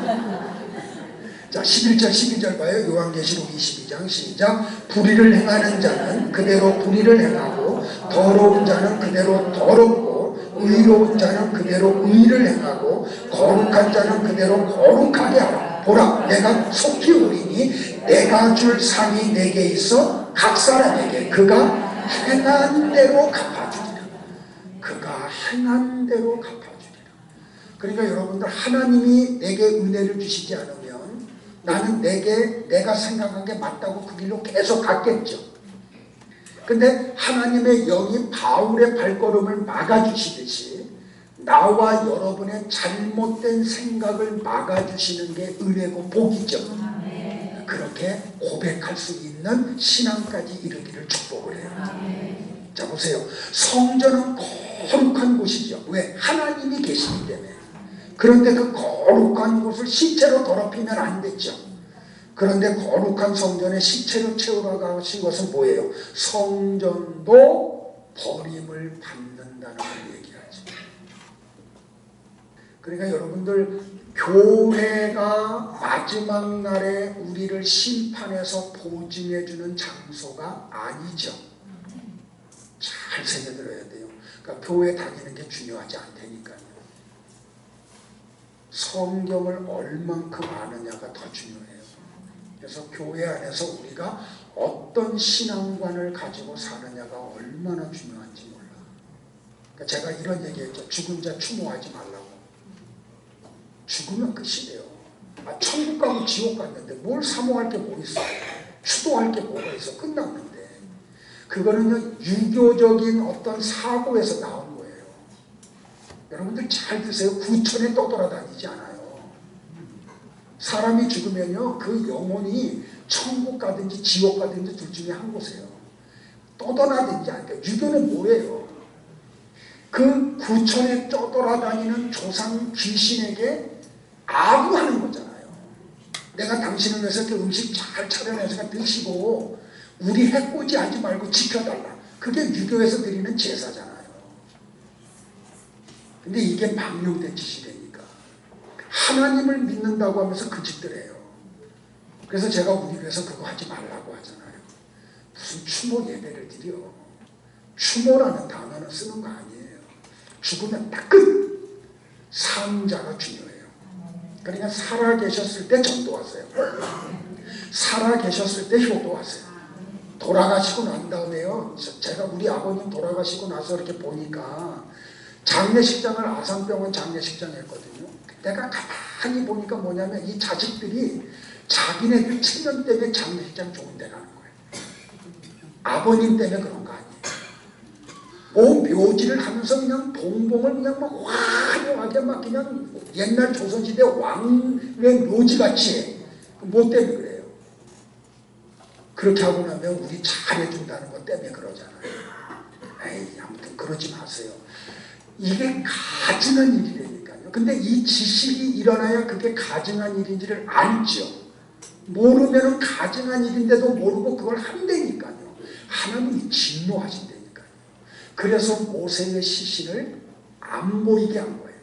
자, 11절 12절 봐요. 요한계시록 22장 시작. 불의를 행하는 자는 그대로 불의를 행하고 더러운 자는 그대로 더럽고 의로운 자는 그대로 의를 행하고 거룩한 자는 그대로 거룩하게 하라. 보라, 내가 속히 오리니 내가 줄 상이 내게 있어 각 사람에게 그가 행한 대로 갚아주리라. 그가 행한 대로 갚아주리라. 그러니까 여러분들 하나님이 내게 은혜를 주시지 않으면 나는 내가 생각한 게 맞다고 그 길로 계속 갔겠죠. 근데 하나님의 영이 바울의 발걸음을 막아주시듯이 나와 여러분의 잘못된 생각을 막아주시는 게 은혜고 복이죠. 그렇게 고백할 수 있는 신앙까지 이르기를 축복을 해요. 자, 보세요. 성전은 거룩한 곳이죠. 왜? 하나님이 계시기 때문에. 그런데 그 거룩한 곳을 시체로 더럽히면 안 됐죠. 그런데 거룩한 성전에 시체로 채우러 가신 것은 뭐예요? 성전도 버림을 받는다는 걸 얘기하죠. 그러니까 여러분들 교회가 마지막 날에 우리를 심판해서 보증해주는 장소가 아니죠. 잘 새겨들어야 돼요. 그러니까 교회 다니는 게 중요하지 않다니까요. 성경을 얼만큼 아느냐가 더 중요해요. 그래서 교회 안에서 우리가 어떤 신앙관을 가지고 사느냐가 얼마나 중요한지 몰라. 그러니까 제가 이런 얘기했죠. 죽은 자 추모하지 말라고. 죽으면 끝이래요. 천국 가고 지옥 갔는데 뭘 사모할 게 뭐 있어. 추도할 게 뭐가 있어. 끝났는데. 그거는요 유교적인 어떤 사고에서 나온 거예요. 여러분들 잘 드세요. 구천에 떠돌아다니지 않아요. 사람이 죽으면요 그 영혼이 천국 가든지 지옥 가든지 둘 중에 한 곳이에요. 떠돌아다니지 않아요. 유교는 뭐예요? 그 구천에 떠돌아다니는 조상 귀신에게 아부하는 거잖아요. 내가 당신을 위해서 그 음식 잘 차려내서 드시고 우리 해코지 하지 말고 지켜달라. 그게 유교에서 드리는 제사잖아요. 근데 이게 망령된 짓이 되니까 하나님을 믿는다고 하면서 그 짓들 해요. 그래서 제가 우리 교회에서 그거 하지 말라고 하잖아요. 무슨 추모 예배를 드려. 추모라는 단어는 쓰는 거 아니에요. 죽으면 딱 끝. 상자가 중요해요. 그러니까 살아 계셨을 때 전도하세요. 살아 계셨을 때 효도하세요. 돌아가시고 난 다음에요. 제가 우리 아버님 돌아가시고 나서 이렇게 보니까 장례식장을 아산병원 장례식장 했거든요. 내가 가만히 보니까 뭐냐면 이 자식들이 자기네들 친년 때문에 장례식장 좋은 데 가는 거예요. 아버님 때문에 그런 거 아니에요. 뭐 묘지를 하면서 그냥 봉봉을 그냥 막 화려하게 막 그냥 옛날 조선시대 왕의 묘지같이 뭐 때문에 그래요. 그렇게 하고 나면 우리 잘해준다는 것 때문에 그러잖아요. 에이, 아무튼 그러지 마세요. 이게 가증한 일이라니까요. 근데 이 지식이 일어나야 그게 가증한 일인지를 알죠. 모르면 가증한 일인데도 모르고 그걸 한다니까요. 하나님이 진노하신다니까요. 그래서 모세의 시신을 안 보이게 한 거예요.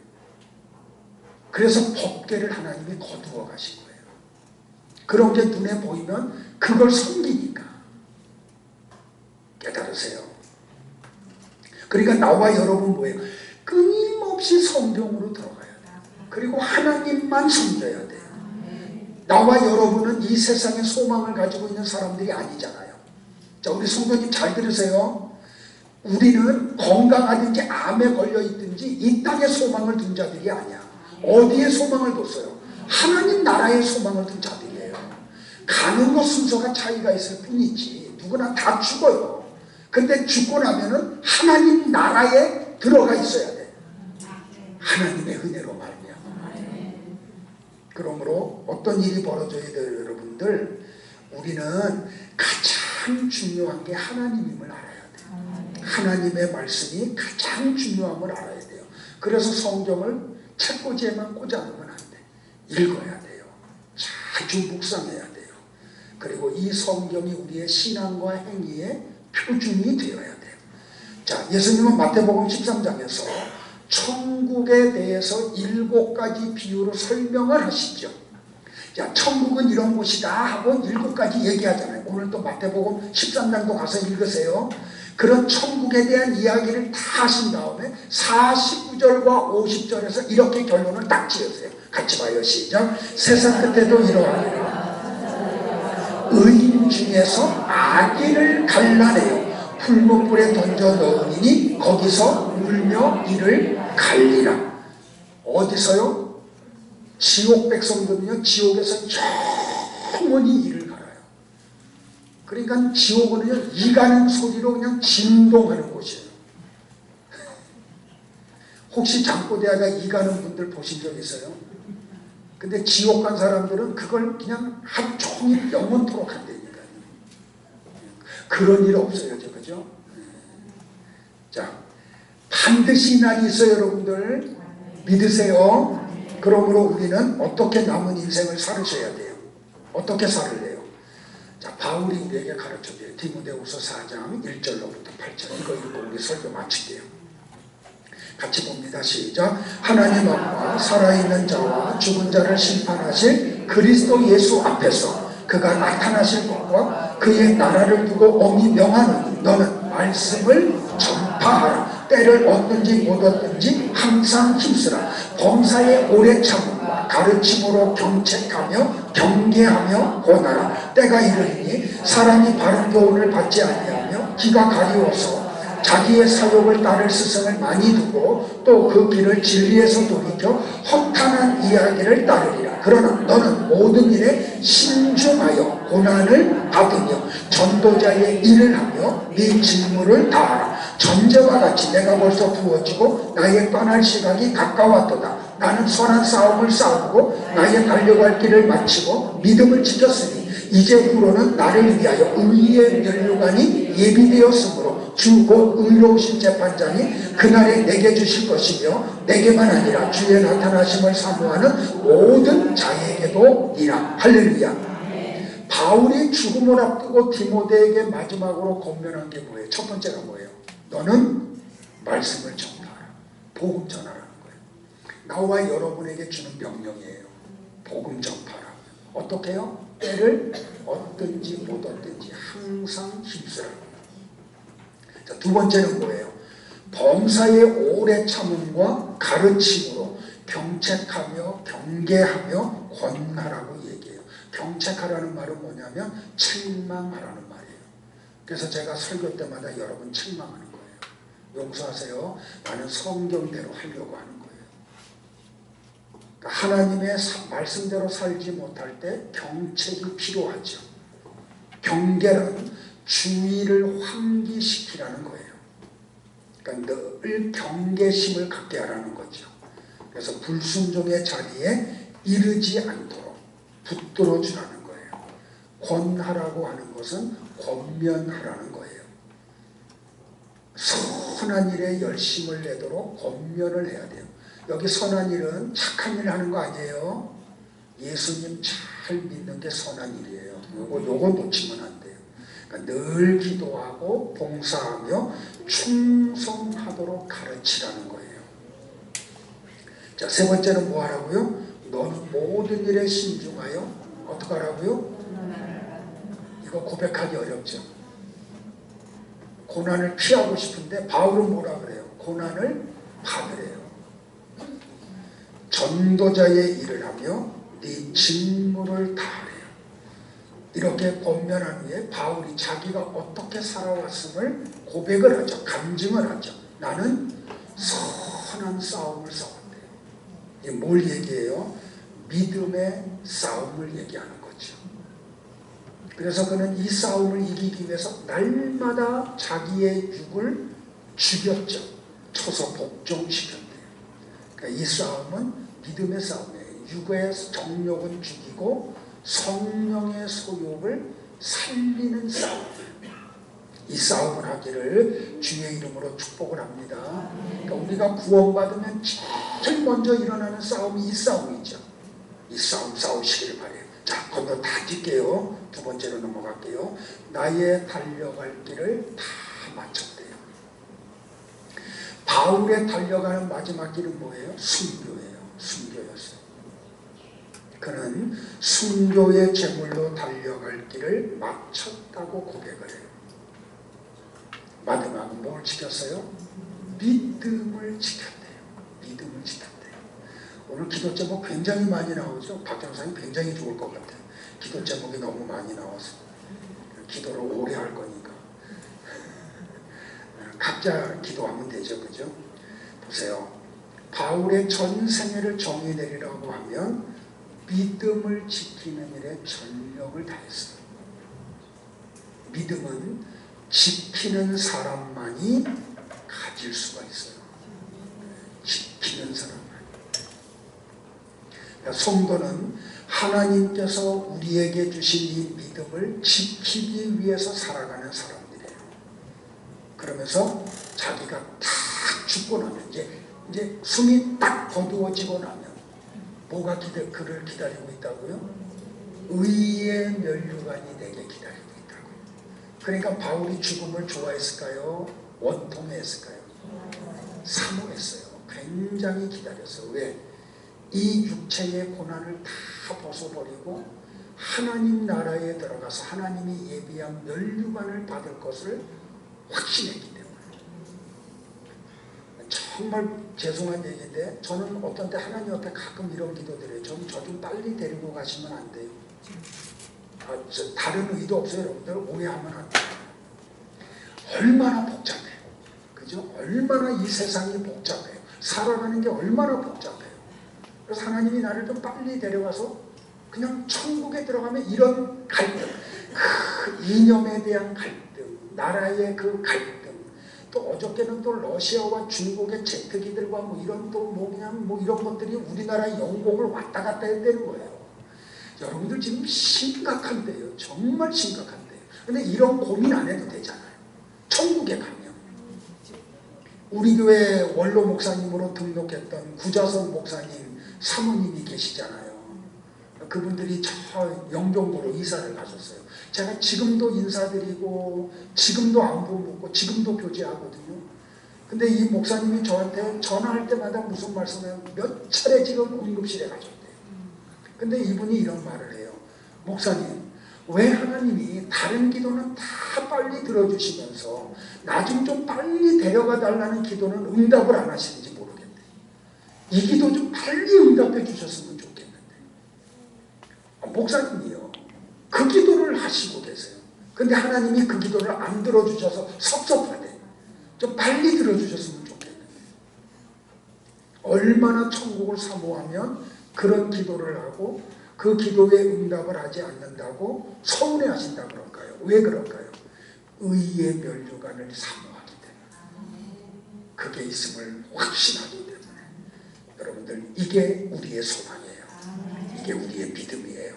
그래서 법궤를 하나님이 거두어 가신 거예요. 그런 게 눈에 보이면 그걸 섬기니까. 깨달으세요. 그러니까 나와 여러분 뭐예요? 끊임없이 성경으로 들어가야 돼요. 그리고 하나님만 섬겨야 돼요. 나와 여러분은 이 세상에 소망을 가지고 있는 사람들이 아니잖아요. 자, 우리 성도님 잘 들으세요. 우리는 건강하든지 암에 걸려있든지 이 땅에 소망을 둔 자들이 아니야. 어디에 소망을 뒀어요? 하나님 나라에 소망을 둔 자들이에요. 가는 것 순서가 차이가 있을 뿐이지 누구나 다 죽어요. 근데 죽고 나면은 하나님 나라에 들어가 있어야 돼. 하나님의 은혜로 말미암아. 그러므로 어떤 일이 벌어져야 돼요, 여러분들? 우리는 가장 중요한 게 하나님임을 알아야 돼요. 하나님의 말씀이 가장 중요함을 알아야 돼요. 그래서 성경을 책꽂이에만 꽂아놓으면 안 돼. 읽어야 돼요. 자주 묵상해야 돼요. 그리고 이 성경이 우리의 신앙과 행위의 표준이 되어야 돼요. 자, 예수님은 마태복음 13장에서 천국에 대해서 7가지 비유로 설명을 하시죠. 자, 천국은 이런 곳이다 하고 7가지 얘기하잖아요. 오늘 또 마태복음 13장도 가서 읽으세요. 그런 천국에 대한 이야기를 다 하신 다음에 49절과 50절에서 이렇게 결론을 딱 지으세요. 같이 봐요. 시작. 세상 끝에도 이러하리라. 의인 중에서 악인을 갈라내요. 풀무불에 던져 넣으니 거기서 울며 이를 갈리라. 어디서요? 지옥 백성들은요, 지옥에서 영원히 이를 갈아요. 그러니까 지옥은요, 이 가는 소리로 그냥 진동하는 곳이에요. 혹시 잠꼬대하다 이 가는 분들 보신 적 있어요? 근데 지옥 간 사람들은 그걸 그냥 하루 종일 영원토록 한다니까요. 그런 일 없어요, 그죠? 자, 반드시 날이 있어요, 여러분들. 믿으세요. 그러므로 우리는 어떻게 남은 인생을 살으셔야 돼요. 어떻게 살을래요? 자, 바울이 우리에게 가르쳐줘요. 디모데후서 4장 1절로부터 8절. 이거 읽고 우리 설교 마칠게요. 같이 봅니다. 시작. 하나님 앞과 살아있는 자와 죽은 자를 심판하실 그리스도 예수 앞에서 그가 나타나실 것과 그의 나라를 두고 엄히 명하노니 너는 말씀을 전파하라. 때를 얻든지 못 얻든지 항상 힘쓰라. 범사에 오래 참음과 가르침으로 경책하며 경계하며 권하라. 때가 이르리니 사람이 바른 교훈을 받지 아니하며 귀가 가리워서 자기의 사욕을 따를 스승을 많이 두고 또 그 길을 진리에서 돌이켜 허탄한 이야기를 따르리라. 그러나 너는 모든 일에 신중하여 고난을 받으며 전도자의 일을 하며 네 직무를 다하라. 전제와 같이 내가 벌써 부어지고 나의 떠날 시각이 가까웠도다. 나는 선한 싸움을 싸우고 나의 달려갈 길을 마치고 믿음을 지켰으니 이제 후로는 나를 위하여 의의 면류관이 예비되었으므로 주 곧 의로우신 재판장이 그날에 내게 주실 것이며 내게만 아니라 주의 나타나심을 사모하는 모든 자에게도 이라. 할렐루야. 바울이 죽음을 앞두고 디모데에게 마지막으로 권면한 게 뭐예요? 첫 번째가 뭐예요? 너는 말씀을 전하라. 복음 전하라는 거예요. 나와 여러분에게 주는 명령이에요. 복음 전파라. 어떻게 해요? 때를 얻든지 못 얻든지 항상 힘쓰라. 자, 두 번째는 뭐예요? 범사의 오래 참음과 가르침으로 경책하며 경계하며 권하라고 얘기해요. 경책하라는 말은 뭐냐면 책망하라는 말이에요. 그래서 제가 설교 때마다 여러분 책망하는 거예요. 용서하세요. 나는 성경대로 하려고 하는 거예요. 그러니까 하나님의 말씀대로 살지 못할 때 경책이 필요하죠. 경계는 주의를 환기시키라는 거예요. 그러니까 늘 경계심을 갖게 하라는 거죠. 그래서 불순종의 자리에 이르지 않도록 붙들어 주라는 거예요. 권하라고 하는 것은 권면하라는 거예요. 선한 일에 열심을 내도록 권면을 해야 돼요. 여기 선한 일은 착한 일 하는 거 아니에요. 예수님 잘 믿는 게 선한 일이에요. 요거 놓치면 안 돼요. 그러니까 늘 기도하고 봉사하며 충성하도록 가르치라는 거예요. 자, 세 번째는 뭐 하라고요? 너는 모든 일에 신중하여 어떻게 하라고요? 이거 고백하기 어렵죠. 고난을 피하고 싶은데 바울은 뭐라 그래요? 고난을 받으래요. 전도자의 일을 하며 네 직무를 다하래요. 이렇게 권면한 후에 바울이 자기가 어떻게 살아왔음을 고백을 하죠. 감증을 하죠. 나는 선한 싸움을 싸웠대요. 이게 뭘 얘기해요? 믿음의 싸움을 얘기하는 거죠. 그래서 그는 이 싸움을 이기기 위해서 날마다 자기의 육을 죽였죠. 쳐서 복종시켰대요. 그러니까 이 싸움은 믿음의 싸움이에요. 육의 정욕은 죽이고 성령의 소욕을 살리는 싸움이에요. 이 싸움을 하기를 주의 이름으로 축복을 합니다. 그러니까 우리가 구원받으면 제일 먼저 일어나는 싸움이 이 싸움이죠. 이 싸움 싸우시길 바래요. 자, 건너 다 뛸게요. 두 번째로 넘어갈게요. 나의 달려갈 길을 다 마쳤대요. 바울의 달려가는 마지막 길은 뭐예요? 순교예요. 순교였어요. 그는 순교의 제물로 달려갈 길을 마쳤다고 고백을 해요. 마지막은 뭘 지켰어요? 믿음을 지켰대요. 믿음을 지켰대요. 오늘 기도 제목 굉장히 많이 나오죠. 박 장사님 굉장히 좋을 것 같아요. 기도 제목이 너무 많이 나와서 기도를 오래 할 거니까 각자 기도하면 되죠. 그죠? 보세요. 바울의 전 생애를 정의 내리라고 하면 믿음을 지키는 일에 전력을 다했어요. 믿음은 지키는 사람만이 가질 수가 있어요. 지키는 사람만이. 성도는 하나님께서 우리에게 주신 이 믿음을 지키기 위해서 살아가는 사람들이에요. 그러면서 자기가 딱 죽고 나면 이제 숨이 딱 거두어지고 나면 뭐가 그를 기다리고 있다고요? 의의 면류관이 내게 기다리고 있다고요. 그러니까 바울이 죽음을 좋아했을까요? 원통했을까요? 사모했어요. 굉장히 기다렸어요. 왜? 이 육체의 고난을 다 벗어버리고 하나님 나라에 들어가서 하나님이 예비한 면류관을 받을 것을 확신했기 때문에. 정말 죄송한 얘기인데 저는 어떤 때 하나님 앞에 가끔 이런 기도드려요. 저 좀 빨리 데리고 가시면 안 돼요. 다른 의도 없어요. 여러분들 오해하면 안 돼요. 얼마나 복잡해요. 그죠? 얼마나 이 세상이 복잡해요. 살아가는 게 얼마나 복잡해요. 그래서 하나님이 나를 좀 빨리 데려가서 그냥 천국에 들어가면 이런 갈등, 그 이념에 대한 갈등, 나라의 그 갈등, 또 어저께는 또 러시아와 중국의 제트기들과 뭐 이런 또 뭐 그냥 뭐 이런 것들이 우리나라의 영공을 왔다 갔다 해야 되는 거예요. 여러분들 지금 심각한데요. 정말 심각한데요. 근데 이런 고민 안 해도 되잖아요. 천국에 가면. 우리 교회 원로 목사님으로 등록했던 구자선 목사님 사모님이 계시잖아요. 그분들이 저 영종도로 이사를 가셨어요. 제가 지금도 인사드리고 지금도 안부 묻고 지금도 교제하거든요. 근데 이 목사님이 저한테 전화할 때마다 무슨 말씀을 몇 차례 지금 응급실에 가셨대요. 근데 이분이 이런 말을 해요. 목사님, 왜 하나님이 다른 기도는 다 빨리 들어주시면서 나중 좀 빨리 데려가 달라는 기도는 응답을 안 하시는지 모르겠네. 이 기도 좀 빨리 응답해 주셨으면 좋겠는데. 목사님이요, 그 기도를 하시고 계세요. 근데 하나님이 그 기도를 안 들어주셔서 섭섭하대. 좀 빨리 들어주셨으면 좋겠는데. 얼마나 천국을 사모하면 그런 기도를 하고 그 기도에 응답을 하지 않는다고 서운해하신다 그럴까요? 왜 그럴까요? 의의 면류관을 사모하기 때문에, 그게 있음을 확신하기 때문에. 여러분들, 이게 우리의 소망이에요. 이게 우리의 믿음이에요.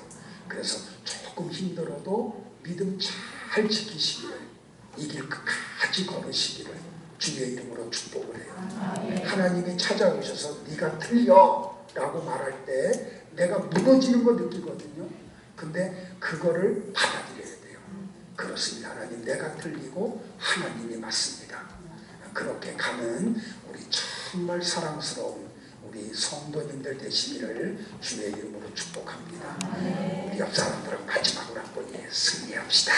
그래서 조금 힘들어도 믿음 잘 지키시기를, 이 길 끝까지 걸으시기를 주의 이름으로 축복을 해요. 하나님이 찾아오셔서 네가 틀려 라고 말할 때 내가 무너지는 거 느끼거든요. 근데 그거를 받아들여야 돼요. 그렇습니다. 하나님, 내가 틀리고 하나님이 맞습니다. 그렇게 가는 우리 정말 사랑스러운 우리 성도님들 되시기를 주의 이름으로 축복합니다. 우리 옆 사람들은 마지막으로 한번 승리합시다.